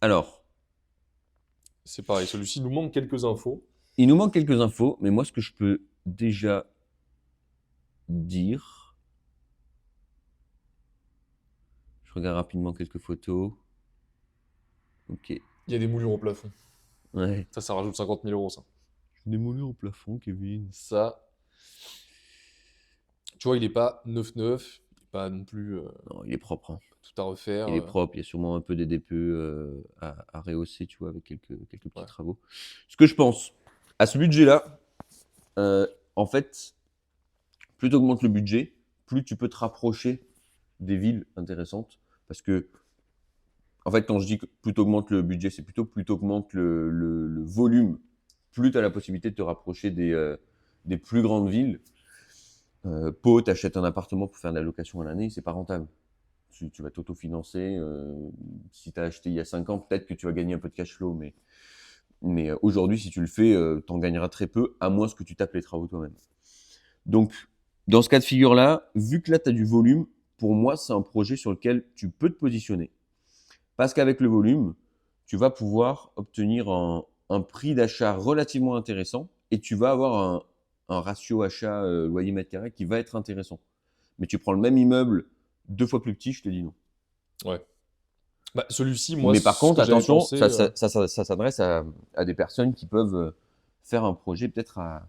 A: Alors,
B: C'est pareil, celui-ci nous manque quelques infos.
A: il nous manque quelques infos, mais moi, ce que je peux déjà dire, je regarde rapidement quelques photos. Ok.
B: Il y a des moulures au plafond.
A: Ouais.
B: Ça rajoute 50 000 euros, ça.
A: Des moulures au plafond, Kevin.
B: Ça, tu vois, il n'est pas neuf, il n'est pas non plus
A: Non, il est propre, hein.
B: tout à refaire.
A: Il est propre. Il y a sûrement un peu des DPE à rehausser, tu vois, avec quelques petits
B: Ouais.
A: travaux. Ce que je pense, à ce budget-là, en fait, plus tu augmentes le budget, plus tu peux te rapprocher des villes intéressantes. Parce que, en fait, quand je dis que plus tu augmentes le budget, c'est plutôt plus tu augmentes le volume, plus tu as la possibilité de te rapprocher des plus grandes villes. Pau, tu achètes un appartement pour faire de la location à l'année, c'est pas rentable. Tu vas t'autofinancer. Si tu as acheté il y a 5 ans, peut-être que tu vas gagner un peu de cash flow, mais aujourd'hui, si tu le fais, tu en gagneras très peu, à moins que tu tapes les travaux toi-même. Donc, dans ce cas de figure-là, vu que là, tu as du volume, pour moi, c'est un projet sur lequel tu peux te positionner. Parce qu'avec le volume, tu vas pouvoir obtenir un prix d'achat relativement intéressant et tu vas avoir un ratio achat loyer mètre carré qui va être intéressant. Mais tu prends le même immeuble 2 fois plus petit, je te dis non.
B: Ouais. Bah, celui-ci, moi,
A: Mais par
B: ce
A: contre,
B: que j'avais
A: attention,
B: pensé,
A: ça s'adresse à des personnes qui peuvent faire un projet peut-être à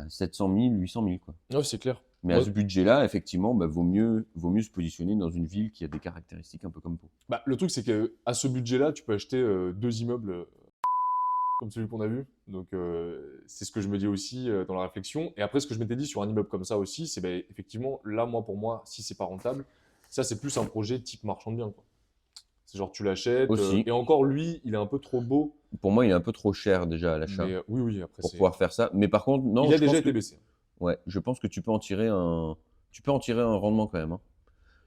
A: 700 000, 800 000, quoi.
B: ouais, c'est clair.
A: Mais à
B: Moi,
A: ce budget-là, effectivement, vaut mieux se positionner dans une ville qui a des caractéristiques un peu comme Pau.
B: bah, le truc, c'est que à ce budget-là, tu peux acheter 2 immeubles comme celui qu'on a vu. Donc, c'est ce que je me dis aussi dans la réflexion. Et après, ce que je m'étais dit sur un immeuble comme ça aussi, c'est ben, effectivement, là, moi, pour moi, si c'est pas rentable, ça, c'est plus un projet type marchand de biens, quoi. C'est genre, tu l'achètes.
A: Aussi,
B: Et encore, lui, il est un peu trop beau.
A: pour moi, il est un peu trop cher déjà à l'achat
B: Mais oui, oui, après,
A: pour
B: c'est.
A: pouvoir faire ça. Mais par contre, non,
B: Il a
A: je
B: déjà
A: pense
B: été
A: que,
B: baissé.
A: ouais, je pense que tu peux en tirer un rendement quand même, hein.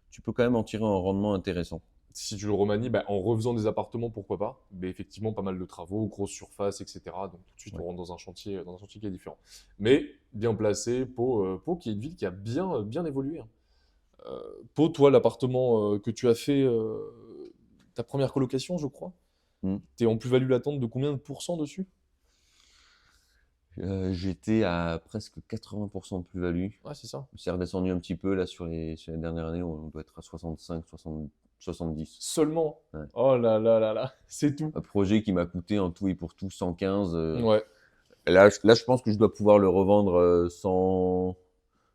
A: Tu peux quand même en tirer un rendement intéressant.
B: Si tu le remanies, bah, en refaisant des appartements, pourquoi pas. Mais effectivement, pas mal de travaux, grosse surface, etc. Donc tout de suite,
A: Ouais.
B: on rentre dans un chantier qui est différent. Mais bien placé, Pau, qui est une ville qui a bien évolué, hein. Pau, toi, l'appartement que tu as fait, ta première colocation, je crois,
A: Mm.
B: t'es en plus-value latente de combien de pourcents dessus?
A: J'étais à presque 80% de plus-value.
B: Ouais, c'est ça.
A: C'est redescendu un petit peu là sur les dernières années, on doit être à 65, 60, 70.
B: Seulement.
A: Ouais.
B: Oh là là là là, c'est tout.
A: Un projet qui m'a coûté en tout et pour tout 115.
B: Ouais.
A: Là, je pense que je dois pouvoir le revendre sans.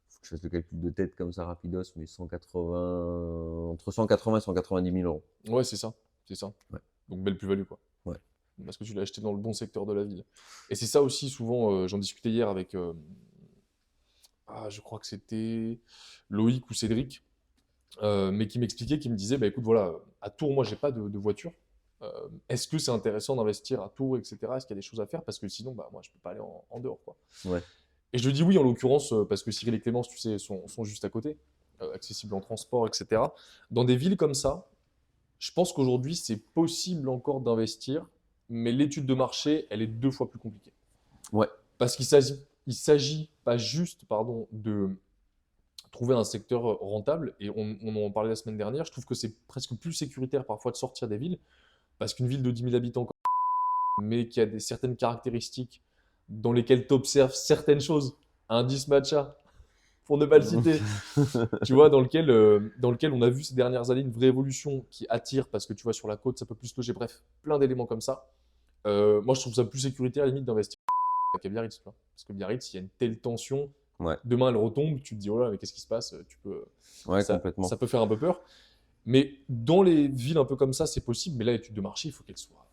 A: Faut que je fasse le calcul de tête comme ça rapidos, mais 180, entre 180 et 190 000 euros.
B: Ouais, c'est ça. C'est ça.
A: Ouais.
B: Donc belle plus-value, quoi.
A: Ouais.
B: Parce que tu l'as acheté dans le bon secteur de la ville. Et c'est ça aussi, souvent, j'en discutais hier avec, je crois que c'était Loïc ou Cédric, mais qui m'expliquait, qui me disait, bah écoute, voilà, à Tours, moi, j'ai pas de voiture. Euh, Est-ce que c'est intéressant d'investir à Tours, etc. Est-ce qu'il y a des choses à faire? Parce que sinon, bah, moi, je peux pas aller en dehors, quoi.
A: Ouais.
B: Et je lui dis oui, en l'occurrence, parce que Cyril et Clémence, tu sais, sont juste à côté, accessibles en transport, etc. Dans des villes comme ça, je pense qu'aujourd'hui, c'est possible encore d'investir, mais l'étude de marché, elle est 2 fois plus compliquée.
A: Ouais.
B: Parce il s'agit pas juste, pardon, de trouver un secteur rentable, et on en parlait la semaine dernière, je trouve que c'est presque plus sécuritaire parfois de sortir des villes, parce qu'une ville de 10 000 habitants, mais qui a certaines caractéristiques dans lesquelles tu observes certaines choses, indice matcha, pour ne pas le citer, tu vois, dans lequel on a vu ces dernières années une vraie évolution qui attire, parce que tu vois, sur la côte, ça peut plus loger, bref, plein d'éléments comme ça. Moi, je trouve ça plus sécuritaire, limite, d'investir qu'à Biarritz, tu vois. Parce que Biarritz, il y a une telle tension,
A: Ouais.
B: demain elle retombe, tu te dis, oh là, mais qu'est-ce qui se passe?
A: Ouais, complètement.
B: Ça peut faire un peu peur. Mais dans les villes un peu comme ça, c'est possible, mais là, l'étude de marché, il faut qu'elle soit.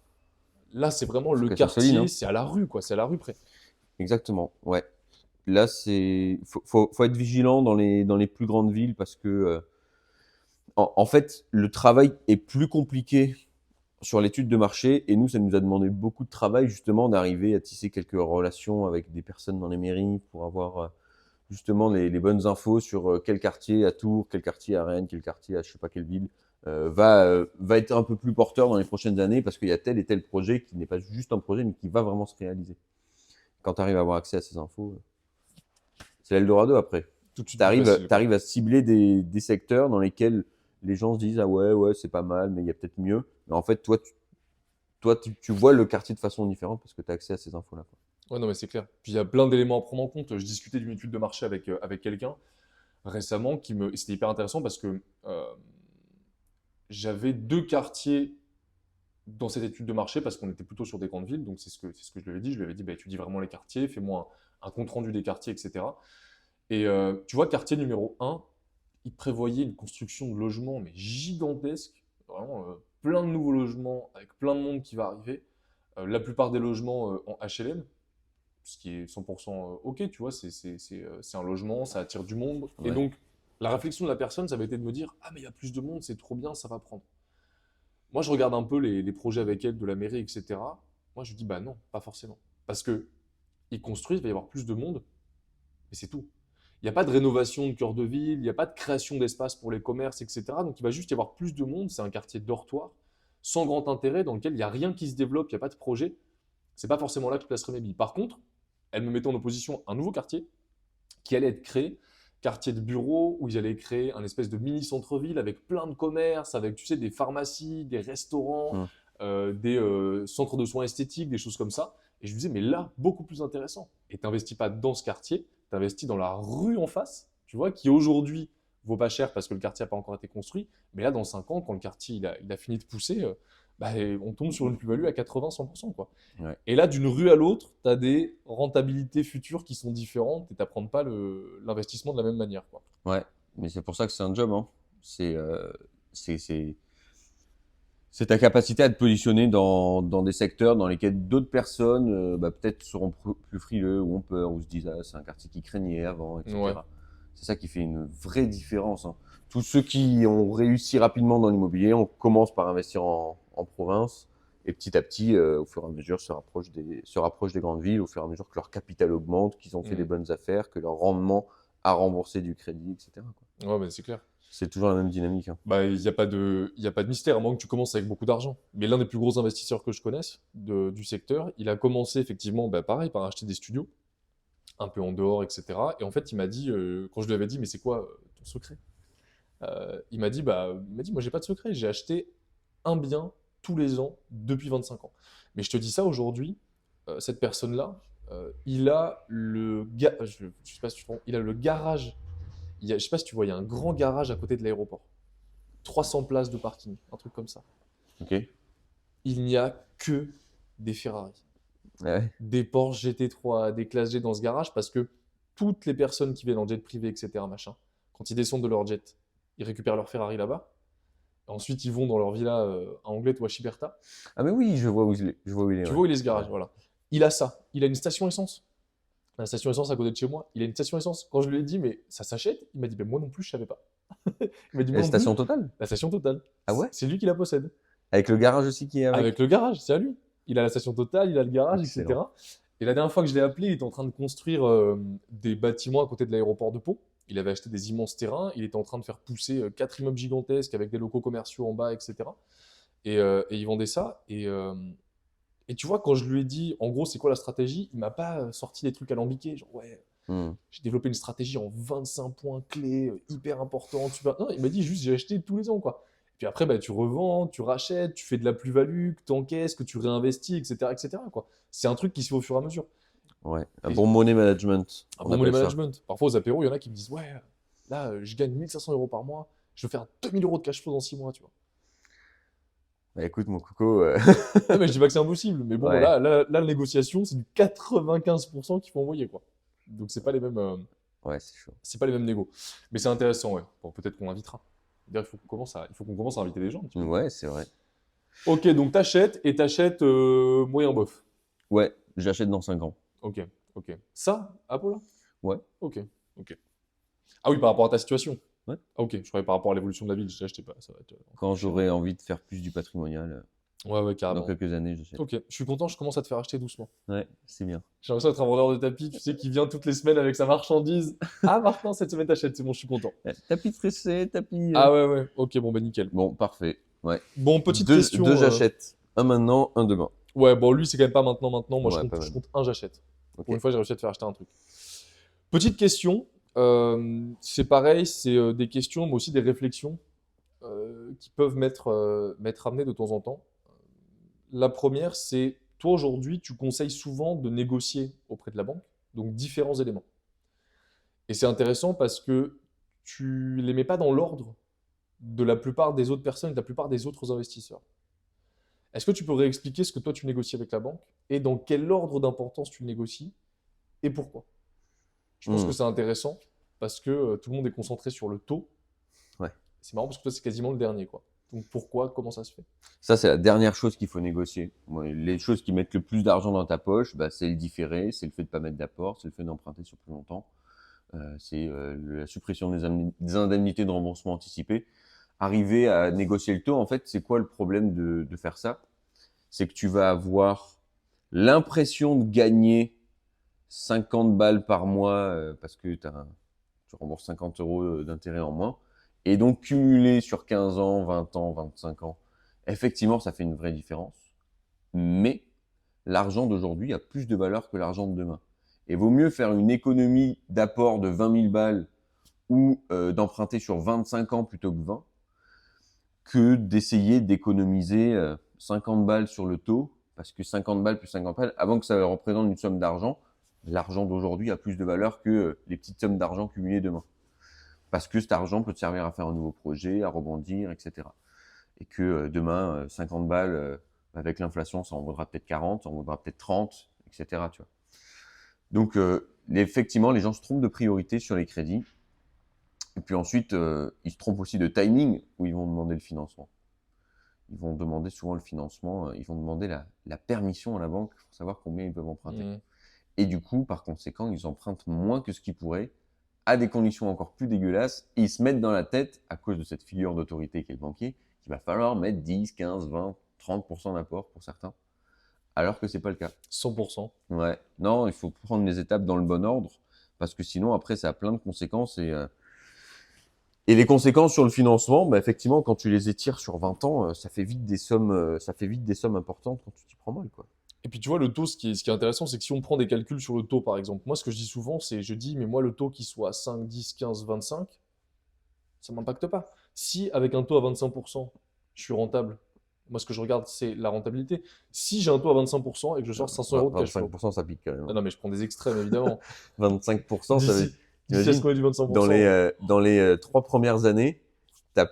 B: Là, c'est vraiment le
A: qu'elle soit solide,
B: quartier,
A: hein.
B: c'est à la rue, quoi, c'est à la rue près.
A: Exactement. Ouais. Là, faut être vigilant dans les plus grandes villes parce que, en fait, le travail est plus compliqué sur l'étude de marché et nous, ça nous a demandé beaucoup de travail justement d'arriver à tisser quelques relations avec des personnes dans les mairies pour avoir justement les bonnes infos sur quel quartier à Tours, quel quartier à Rennes, quel quartier à je sais pas quelle ville va être un peu plus porteur dans les prochaines années parce qu'il y a tel et tel projet qui n'est pas juste un projet mais qui va vraiment se réaliser. Quand tu arrives à avoir accès à ces infos, c'est l'Eldorado après.
B: Tout de suite
A: Tu
B: plus facile, quoi.
A: arrives à cibler des secteurs dans lesquels les gens se disent ah ouais, c'est pas mal, mais il y a peut-être mieux. Mais en fait, tu vois le quartier de façon différente parce que tu as accès à ces infos-là, quoi.
B: Ouais, non, mais c'est clair. Puis il y a plein d'éléments à prendre en compte. Je discutais d'une étude de marché avec quelqu'un récemment et c'était hyper intéressant parce que j'avais 2 quartiers dans cette étude de marché parce qu'on était plutôt sur des grandes villes. Donc c'est ce que je lui avais dit. Je lui avais dit, bah, étudie vraiment les quartiers, fais-moi un compte rendu des quartiers, etc. Et tu vois, quartier numéro 1, il prévoyait une construction de logements mais gigantesque. Vraiment plein de nouveaux logements avec plein de monde qui va arriver. La plupart des logements en HLM. ce qui est 100% OK, tu vois, c'est un logement, ça attire du monde. Et
A: Ouais.
B: donc, la réflexion de la personne, ça va été de me dire, ah, mais il y a plus de monde, c'est trop bien, ça va prendre. Moi, je regarde un peu les projets avec elle de la mairie, etc. Moi, je dis, bah non, pas forcément. Parce que ils construisent, il va y avoir plus de monde, mais c'est tout. Il n'y a pas de rénovation de cœur de ville, il n'y a pas de création d'espace pour les commerces, etc. Donc il va juste y avoir plus de monde, c'est un quartier de dortoir, sans grand intérêt, dans lequel il n'y a rien qui se développe, il n'y a pas de projet. C'est pas forcément là que je placerai mes billes. Par contre, elle me mettait en opposition un nouveau quartier qui allait être créé, quartier de bureaux, où ils allaient créer un espèce de mini centre-ville avec plein de commerces, avec, tu sais, des pharmacies, des restaurants,
A: Mm.
B: des centres de soins esthétiques, des choses comme ça. Et je me disais, mais là, beaucoup plus intéressant. Et tu n'investis pas dans ce quartier, tu investis dans la rue en face, tu vois, qui aujourd'hui vaut pas cher parce que le quartier n'a pas encore été construit. Mais là, dans 5 ans, quand le quartier il a fini de pousser, bah, on tombe sur une plus-value à 80-100%, quoi.
A: Ouais.
B: Et là, d'une rue à l'autre, tu as des rentabilités futures qui sont différentes et tu n'apprends pas l'investissement de la même manière, quoi.
A: Ouais, mais c'est pour ça que c'est un job, hein. C'est euh, c'est c'est ta capacité à te positionner dans des secteurs dans lesquels d'autres personnes bah, peut-être seront plus frileux ou ont peur ou se disent ah, c'est un quartier qui craignait avant,
B: Ouais.
A: etc. C'est ça qui fait une vraie différence, hein. Tous ceux qui ont réussi rapidement dans l'immobilier, on commence par investir en province et petit à petit, au fur et à mesure, se rapprochent des grandes villes, au fur et à mesure que leur capital augmente, qu'ils ont fait des
B: Mm.
A: bonnes affaires, que leur rendement a remboursé du crédit, etc., quoi.
B: Ouais, mais c'est clair.
A: C'est toujours la même dynamique, hein.
B: Bah, il y a pas de mystère, à moins que tu commences avec beaucoup d'argent. Mais l'un des plus gros investisseurs que je connaisse du secteur, il a commencé effectivement, bah, pareil, par acheter des studios, un peu en dehors, etc. Et en fait, il m'a dit, quand je lui avais dit, mais c'est quoi ton secret? Il m'a dit, moi, j'ai pas de secret, j'ai acheté un bien tous les ans depuis 25 ans. Mais je te dis ça aujourd'hui, cette personne-là, il a je sais pas si tu te rends- il a le garage. Je sais pas si tu vois, il y a un grand garage à côté de l'aéroport. 300 places de parking, un truc comme ça.
A: Ok. Ah
B: Il n'y a que des Ferrari,
A: ouais.
B: des Porsche GT3, des classes G dans ce garage parce que toutes les personnes qui viennent en jet privé, etc., machin, quand ils descendent de leur jet, ils récupèrent leur Ferrari là-bas. Ensuite, ils vont dans leur villa à Anglette ou à Chiberta.
A: Ah mais oui, je vois où il est,
B: Tu
A: ouais.
B: vois où il est ce
A: Ouais.
B: garage, voilà. Il a ça. Il a une station essence. La station essence à côté de chez moi. Il a une station essence. Quand je lui ai dit, mais ça s'achète, il m'a dit, ben moi non plus, je savais pas. Il m'a dit, moi
A: Et
B: non plus.
A: station totale?
B: La station Total.
A: Ah ouais?
B: C'est lui qui la possède.
A: Avec le garage aussi qui est avec?
B: Avec le garage, c'est à lui. Il a la station Total, il a le garage,
A: Excellent.
B: etc. Et la dernière fois que je l'ai appelé, il était en train de construire des bâtiments à côté de l'aéroport de Pau. Il avait acheté des immenses terrains. Il était en train de faire pousser 4 immeubles gigantesques avec des locaux commerciaux en bas, etc. Et il vendait ça. Et tu vois, quand je lui ai dit, en gros, c'est quoi la stratégie, il m'a pas sorti des trucs alambiqués. Genre, ouais,
A: Hmm.
B: j'ai développé une stratégie en 25 points clés, hyper importante. Non, il m'a dit juste, j'ai acheté tous les ans, quoi. Puis après, bah, tu revends, tu rachètes, tu fais de la plus-value, que tu encaisses, que tu réinvestis, etc., etc., quoi. C'est un truc qui se fait au fur et à mesure.
A: Ouais. Un
B: Et
A: bon money management,
B: un
A: on
B: bon money
A: appelle ça.
B: management. Parfois, aux apéros, il y en a qui me disent, ouais, là, je gagne 1500 euros par mois, je veux faire 2000 euros de cash flow dans 6 mois, tu vois.
A: Bah écoute, mon coco,
B: Non, mais je dis pas que c'est impossible, mais bon,
A: ouais.
B: là, la négociation, c'est du 95% qu'il faut envoyer, quoi. Donc,
A: Ouais, c'est chaud.
B: c'est pas les mêmes négos. Mais c'est intéressant, ouais. Bon, peut-être qu'on l'invitera. D'ailleurs, il faut qu'on commence à inviter des gens un petit peu.
A: Ouais, c'est vrai.
B: Ok, donc t'achètes moyen bof.
A: Ouais, j'achète dans 5 ans.
B: Ok, ok. Ça, Apollo?
A: Ouais.
B: Ok, ok. Ah oui, par rapport à ta situation.
A: Ouais.
B: Ah, ok, je croyais par rapport à l'évolution de la ville, j'ai acheté pas. Ça va être encore
A: Quand
B: plus cher.
A: j'aurai envie de faire plus du patrimonial,
B: Ouais, ouais,
A: dans
B: carrément.
A: quelques années, j'achète.
B: Ok, je suis content, je commence à te faire acheter doucement.
A: Ouais, c'est bien.
B: J'ai l'impression d'être un vendeur de tapis, tu sais, qui vient toutes les semaines avec sa marchandise. Ah, Martin, cette semaine t'achètes, c'est bon, je suis content.
A: Tapis tressé, tapis.
B: Ah ouais, ouais, ok, bon, bah nickel.
A: Bon, parfait. Ouais.
B: Bon, petite
A: Deux
B: question.
A: j'achète. Un maintenant, un demain.
B: Ouais, bon, lui, c'est quand même pas maintenant. Moi,
A: Ouais, pas
B: je
A: mal.
B: compte un, j'achète.
A: Ok.
B: Pour une fois, j'ai réussi à te faire acheter un truc. Petite question. C'est pareil, c'est des questions, mais aussi des réflexions qui peuvent m'être amenées de temps en temps. La première, c'est toi, aujourd'hui, tu conseilles souvent de négocier auprès de la banque, donc différents éléments. Et c'est intéressant parce que tu les mets pas dans l'ordre de la plupart des autres personnes et de la plupart des autres investisseurs. Est-ce que tu peux réexpliquer ce que toi tu négocies avec la banque et dans quel ordre d'importance tu le négocies et pourquoi? Je pense que
A: Hmm.
B: c'est intéressant parce que tout le monde est concentré sur le taux.
A: Ouais.
B: C'est marrant parce que toi c'est quasiment le dernier, quoi. Donc pourquoi? Comment ça se fait?
A: Ça, c'est la dernière chose qu'il faut négocier. Ouais, les choses qui mettent le plus d'argent dans ta poche, bah, c'est le différé, c'est le fait de pas mettre d'apport, c'est le fait d'emprunter sur plus longtemps, c'est la suppression des indemnités de remboursement anticipé. Arriver à négocier le taux, en fait, c'est quoi le problème de faire ça? C'est que tu vas avoir l'impression de gagner 50 balles par mois parce que tu rembourses 50 euros d'intérêt en moins. Et donc, cumulé sur 15 ans, 20 ans, 25 ans, effectivement, ça fait une vraie différence. Mais l'argent d'aujourd'hui a plus de valeur que l'argent de demain. Et vaut mieux faire une économie d'apport de 20 000 balles ou d'emprunter sur 25 ans plutôt que 20, que d'essayer d'économiser 50 balles sur le taux, parce que 50 balles plus 50 balles, avant que ça représente une somme d'argent, l'argent d'aujourd'hui a plus de valeur que les petites sommes d'argent cumulées demain. Parce que cet argent peut te servir à faire un nouveau projet, à rebondir, etc. Et que demain, 50 balles, avec l'inflation, ça en vaudra peut-être 40, ça en vaudra peut-être 30, etc. Tu vois. Donc, effectivement, les gens se trompent de priorité sur les crédits. Et puis ensuite, ils se trompent aussi de timing où ils vont demander le financement. Ils vont demander souvent le financement, ils vont demander la permission à la banque pour savoir combien ils peuvent emprunter.
B: Mmh.
A: Et du coup, par conséquent, ils empruntent moins que ce qu'ils pourraient, à des conditions encore plus dégueulasses, et ils se mettent dans la tête, à cause de cette figure d'autorité qu'est le banquier, qu'il va falloir mettre 10, 15, 20, 30% d'apport pour certains, alors que c'est pas le cas.
B: 100%.
A: Ouais. Non, il faut prendre les étapes dans le bon ordre, parce que sinon, après, ça a plein de conséquences, et les conséquences sur le financement, bah, effectivement, quand tu les étires sur 20 ans, ça fait vite des sommes importantes quand tu t'y prends mal, quoi.
B: Et puis tu vois, le taux, ce qui est intéressant, c'est que si on prend des calculs sur le taux, par exemple, moi, ce que je dis souvent, c'est, je dis, mais moi, le taux qui soit 5, 10, 15, 25, ça m'impacte pas. Si, avec un taux à 25%, je suis rentable, moi, ce que je regarde, c'est la rentabilité. Si j'ai un taux à 25% et que je sors 500 euros de cash flow,
A: 25%, ça pique quand même.
B: ah non, mais je prends des extrêmes, évidemment.
A: 25%, ça veut,
B: D'ici à ce
A: t'imagines,
B: qu'on ait du
A: dans
B: 25%.
A: les 3 premières années,
B: Ah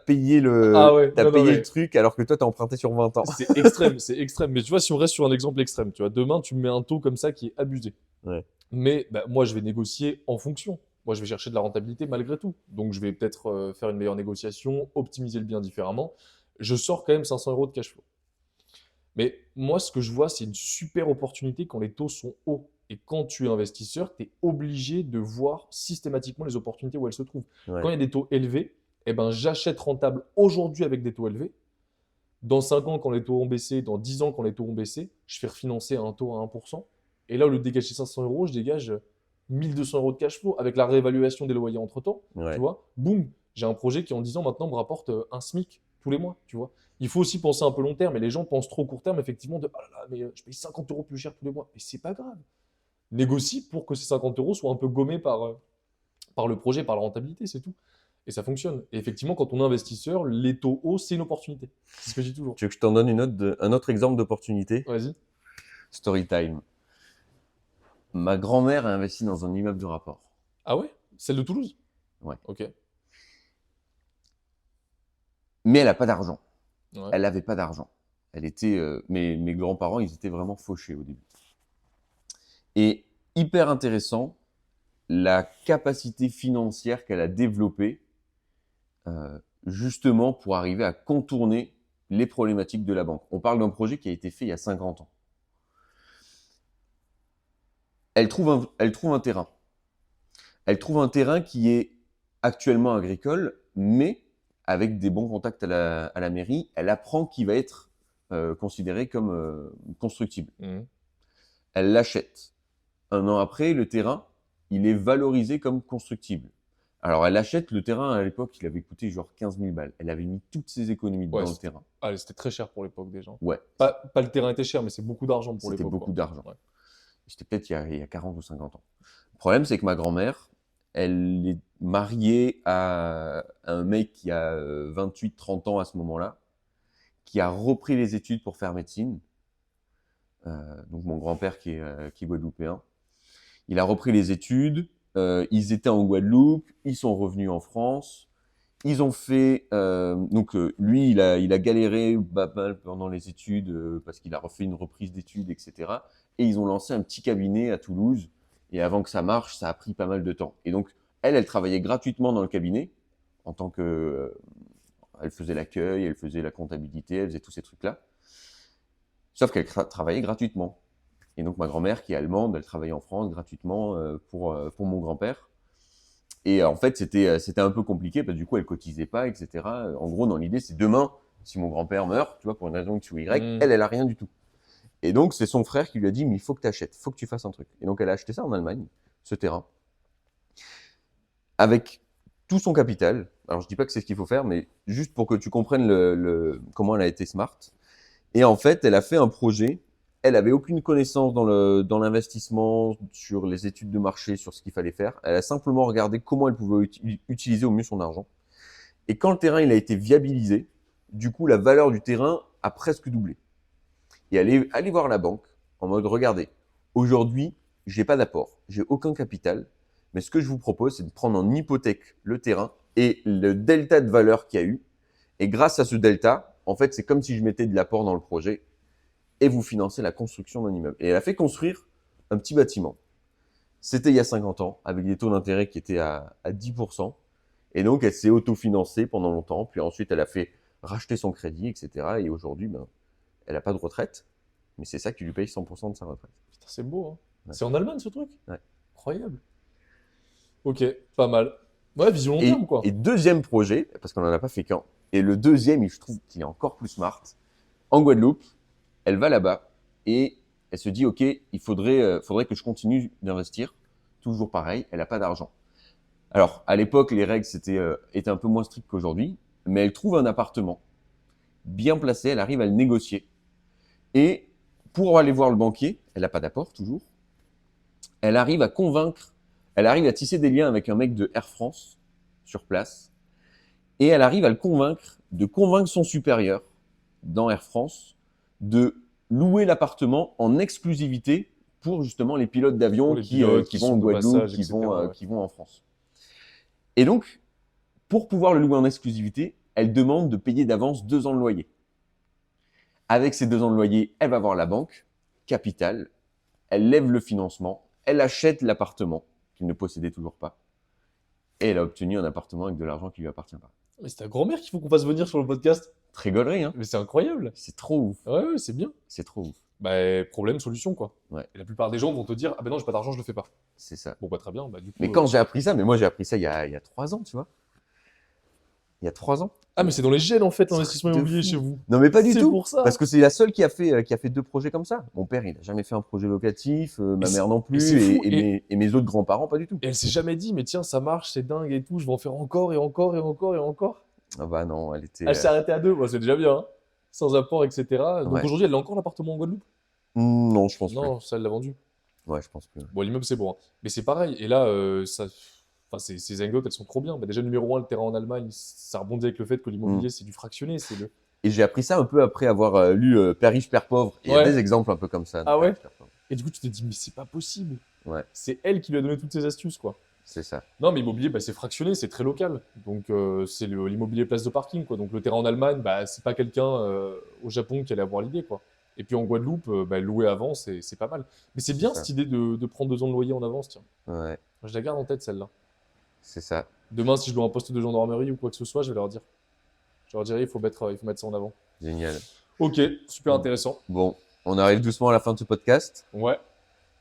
B: ouais,
A: t'as
B: non, non,
A: payé le
B: mais
A: truc alors que toi, t'as emprunté sur 20 ans.
B: c'est extrême, c'est extrême. Mais tu vois, si on reste sur un exemple extrême, tu vois, demain, tu me mets un taux comme ça qui est abusé.
A: Ouais.
B: Mais bah, moi, je vais négocier en fonction. Moi, je vais chercher de la rentabilité malgré tout. Donc, je vais peut-être faire une meilleure négociation, optimiser le bien différemment. Je sors quand même 500 euros de cash flow. Mais moi, ce que je vois, c'est une super opportunité quand les taux sont hauts. Et quand tu es investisseur, tu es obligé de voir systématiquement les opportunités où elles se trouvent. Quand
A: Ouais.
B: il y a des taux élevés, eh ben, j'achète rentable aujourd'hui avec des taux élevés. Dans 5 ans, quand les taux ont baissé, dans 10 ans, quand les taux ont baissé, je fais refinancer à un taux à 1%. Et là, au lieu de dégager 500 euros, je dégage 1200 euros de cash flow avec la réévaluation des loyers entre-temps. Tu
A: Ouais.
B: vois, boum, j'ai un projet qui en 10 ans maintenant me rapporte un SMIC tous les mois. Tu vois, il faut aussi penser un peu long terme. Et les gens pensent trop court terme, effectivement, de oh là là, mais je paye 50 euros plus cher tous les mois. Mais c'est pas grave. Négocie pour que ces 50 euros soient un peu gommés par le projet, par la rentabilité, c'est tout. Et ça fonctionne. Et effectivement, quand on est investisseur, les taux hauts, c'est une opportunité. C'est ce que je dis toujours.
A: Tu veux que je t'en donne un autre exemple d'opportunité?
B: Vas-y.
A: Story time. Ma grand-mère a investi dans un immeuble de rapport.
B: Ah ouais? Celle de Toulouse?
A: Ouais.
B: Ok.
A: Mais elle a pas d'argent.
B: Ouais.
A: Elle avait pas d'argent. Elle était, mes grands-parents, ils étaient vraiment fauchés au début. Et hyper intéressant, la capacité financière qu'elle a développée, justement pour arriver à contourner les problématiques de la banque. On parle d'un projet qui a été fait il y a 50 ans. Elle trouve un terrain. Elle trouve un terrain qui est actuellement agricole, mais avec des bons contacts à la mairie, elle apprend qu'il va être considéré comme constructible.
B: Mhm.
A: Elle l'achète. Un an après, le terrain, il est valorisé comme constructible. Alors, elle achète le terrain, à l'époque, il avait coûté genre 15 000 balles. Elle avait mis toutes ses économies
B: Ouais,
A: dans le terrain.
B: c'était très cher pour l'époque déjà.
A: Ouais,
B: Pas le terrain était cher, mais c'est beaucoup d'argent pour
A: c'était
B: l'époque.
A: beaucoup
B: quoi.
A: d'argent.
B: Ouais.
A: C'était peut-être il y a 40 ou 50 ans. Le problème, c'est que ma grand-mère, elle est mariée à un mec qui a 28-30 ans à ce moment-là, qui a repris les études pour faire médecine. Donc mon grand-père qui est guadeloupéen. Il a repris les études, ils étaient en Guadeloupe, ils sont revenus en France. Ils ont fait lui il a galéré pas mal pendant les études parce qu'il a refait une reprise d'études, etc. Et ils ont lancé un petit cabinet à Toulouse. Et avant que ça marche, ça a pris pas mal de temps. Et donc elle travaillait gratuitement dans le cabinet en tant que Elle faisait l'accueil, elle faisait la comptabilité, elle faisait tous ces trucs-là. Sauf qu'elle travaillait gratuitement. Et donc ma grand-mère, qui est allemande, elle travaillait en France gratuitement pour mon grand-père. Et en fait, c'était un peu compliqué parce que du coup, elle cotisait pas, etc. En gros, dans l'idée, c'est demain, si mon grand-père meurt, tu vois, pour une raison X ou Y, elle a rien du tout. Et donc, c'est son frère qui lui a dit, mais il faut que tu achètes, il faut que tu fasses un truc. Et donc, elle a acheté ça en Allemagne, ce terrain, avec tout son capital. Alors, je dis pas que c'est ce qu'il faut faire, mais juste pour que tu comprennes comment elle a été smart. Et en fait, elle a fait un projet. Elle avait aucune connaissance dans l'investissement, sur les études de marché, sur ce qu'il fallait faire. Elle a simplement regardé comment elle pouvait utiliser au mieux son argent. Et quand le terrain il a été viabilisé, du coup, la valeur du terrain a presque doublé. Et elle est allée voir la banque en mode, regardez, aujourd'hui, j'ai pas d'apport, j'ai aucun capital, mais ce que je vous propose, c'est de prendre en hypothèque le terrain et le delta de valeur qu'il y a eu. Et grâce à ce delta, en fait, c'est comme si je mettais de l'apport dans le projet et vous financez la construction d'un immeuble. Et elle a fait construire un petit bâtiment. C'était il y a 50 ans, avec des taux d'intérêt qui étaient à 10%. Et donc, elle s'est autofinancée pendant longtemps. Puis ensuite, elle a fait racheter son crédit, etc. Et aujourd'hui, elle n'a pas de retraite. Mais c'est ça qui lui paye 100% de sa retraite.
B: Putain, c'est beau, hein.
A: Ouais.
B: C'est en Allemagne, ce truc?
A: Ouais.
B: Incroyable. Ok, pas mal. Ouais, vision long terme, quoi.
A: Et deuxième projet, parce qu'on n'en a pas fait qu'un, et le deuxième, je trouve qu'il est encore plus smart. En Guadeloupe, elle va là-bas et elle se dit, OK, il faudrait que je continue d'investir. Toujours pareil, elle n'a pas d'argent. Alors, à l'époque, les règles étaient un peu moins strictes qu'aujourd'hui, mais elle trouve un appartement bien placé, elle arrive à le négocier. Et pour aller voir le banquier, elle n'a pas d'apport toujours, elle arrive à tisser des liens avec un mec de Air France sur place, et elle arrive à convaincre son supérieur dans Air France de louer l'appartement en exclusivité pour justement les pilotes d'avion qui vont en Guadeloupe, qui vont en France. Et donc, pour pouvoir le louer en exclusivité, elle demande de payer d'avance 2 ans de loyer. Avec ces 2 ans de loyer, elle va voir la banque, capital, elle lève le financement, elle achète l'appartement qu'il ne possédait toujours pas, et elle a obtenu un appartement avec de l'argent qui lui appartient pas.
B: Mais c'est ta grand-mère qu'il faut qu'on fasse venir sur le podcast.
A: Rigolerie, hein.
B: Mais c'est incroyable.
A: C'est trop ouf.
B: Ouais, c'est bien.
A: C'est trop ouf.
B: Bah, problème, solution, quoi.
A: Ouais.
B: Et la plupart des gens vont te dire, ah ben non, j'ai pas d'argent, je le fais pas.
A: C'est ça.
B: Bon, bah, très bien. Bah, du coup,
A: Mais quand j'ai appris ça, mais moi j'ai appris ça il y a 3 ans, tu vois. Il y a 3 ans.
B: Ah, mais c'est dans les gènes, en fait,
A: C'est
B: l'investissement
A: de
B: immobilier
A: fou.
B: chez vous.
A: Non, mais pas du
B: C'est
A: tout.
B: pour ça.
A: Parce que c'est la seule qui a fait 2 projets comme ça. Mon père, il n'a jamais fait un projet locatif, ma mère non plus,
B: c'est fou,
A: et mes autres grands-parents, pas du tout.
B: Et elle s'est jamais dit, mais tiens, ça marche, c'est dingue et tout, je vais en faire encore et encore et encore et encore.
A: Ah bah non, elle était.
B: Elle s'est arrêtée à 2, moi, c'est déjà bien, hein. Sans apport, etc. Donc
A: Ouais.
B: aujourd'hui, elle a encore l'appartement en Guadeloupe?
A: Non, je pense
B: Non, ça, elle l'a vendu.
A: plus. Ouais, je pense plus.
B: Bon, l'immeuble, c'est bon, hein. Mais c'est pareil. Et là, enfin, ces anecdotes, elles sont trop bien. Bah, déjà, numéro 1, le terrain en Allemagne, ça rebondit avec le fait que l'immobilier, c'est du fractionné.
A: Et j'ai appris ça un peu après avoir lu Père riche, Père pauvre. Et il y a
B: Ouais.
A: des exemples un peu comme ça. de
B: Ah
A: Père
B: ouais
A: riche, Père pauvre.
B: Et du coup, tu t'es dit, mais c'est pas possible.
A: Ouais,
B: C'est elle qui lui a donné toutes ces astuces, quoi.
A: c'est ça.
B: Non, mais l'immobilier, bah, c'est fractionné, c'est très local. Donc, c'est l'immobilier place de parking, quoi. Donc, le terrain en Allemagne, bah, c'est pas quelqu'un au Japon qui allait avoir l'idée, quoi. Et puis en Guadeloupe, bah, louer avant, c'est pas mal. Mais c'est bien
A: ça.
B: cette idée de prendre 2 ans de loyer en avance, tiens.
A: Ouais,
B: Je la garde en tête, celle-là.
A: c'est ça.
B: Demain, si je dois un poste de gendarmerie ou quoi que ce soit, je vais leur dire. Je leur dirai, il faut mettre ça en avant.
A: Génial.
B: Ok, super intéressant.
A: Bon, on arrive doucement à la fin de ce podcast.
B: Ouais.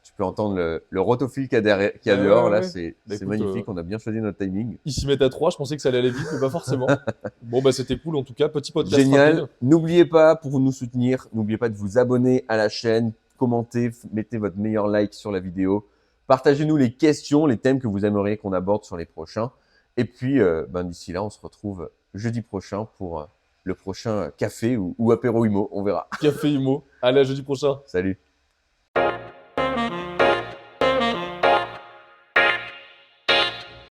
A: Tu peux entendre le rotophile qu'il y a
B: Ouais,
A: dehors.
B: ouais,
A: Là,
B: ouais.
A: c'est
B: Bah, écoute,
A: magnifique. On a bien choisi notre timing.
B: Ils s'y mettent à 3, je pensais que ça allait aller vite, mais pas forcément. Bon, bah c'était cool en tout cas. Petit podcast
A: Génial.
B: rapide.
A: N'oubliez pas, pour nous soutenir, n'oubliez pas de vous abonner à la chaîne, commentez, mettez votre meilleur like sur la vidéo. Partagez-nous les questions, les thèmes que vous aimeriez qu'on aborde sur les prochains. Et puis, d'ici là, on se retrouve jeudi prochain pour le prochain café ou apéro IMO. On verra.
B: Café Imo. Allez, à jeudi prochain.
A: Salut.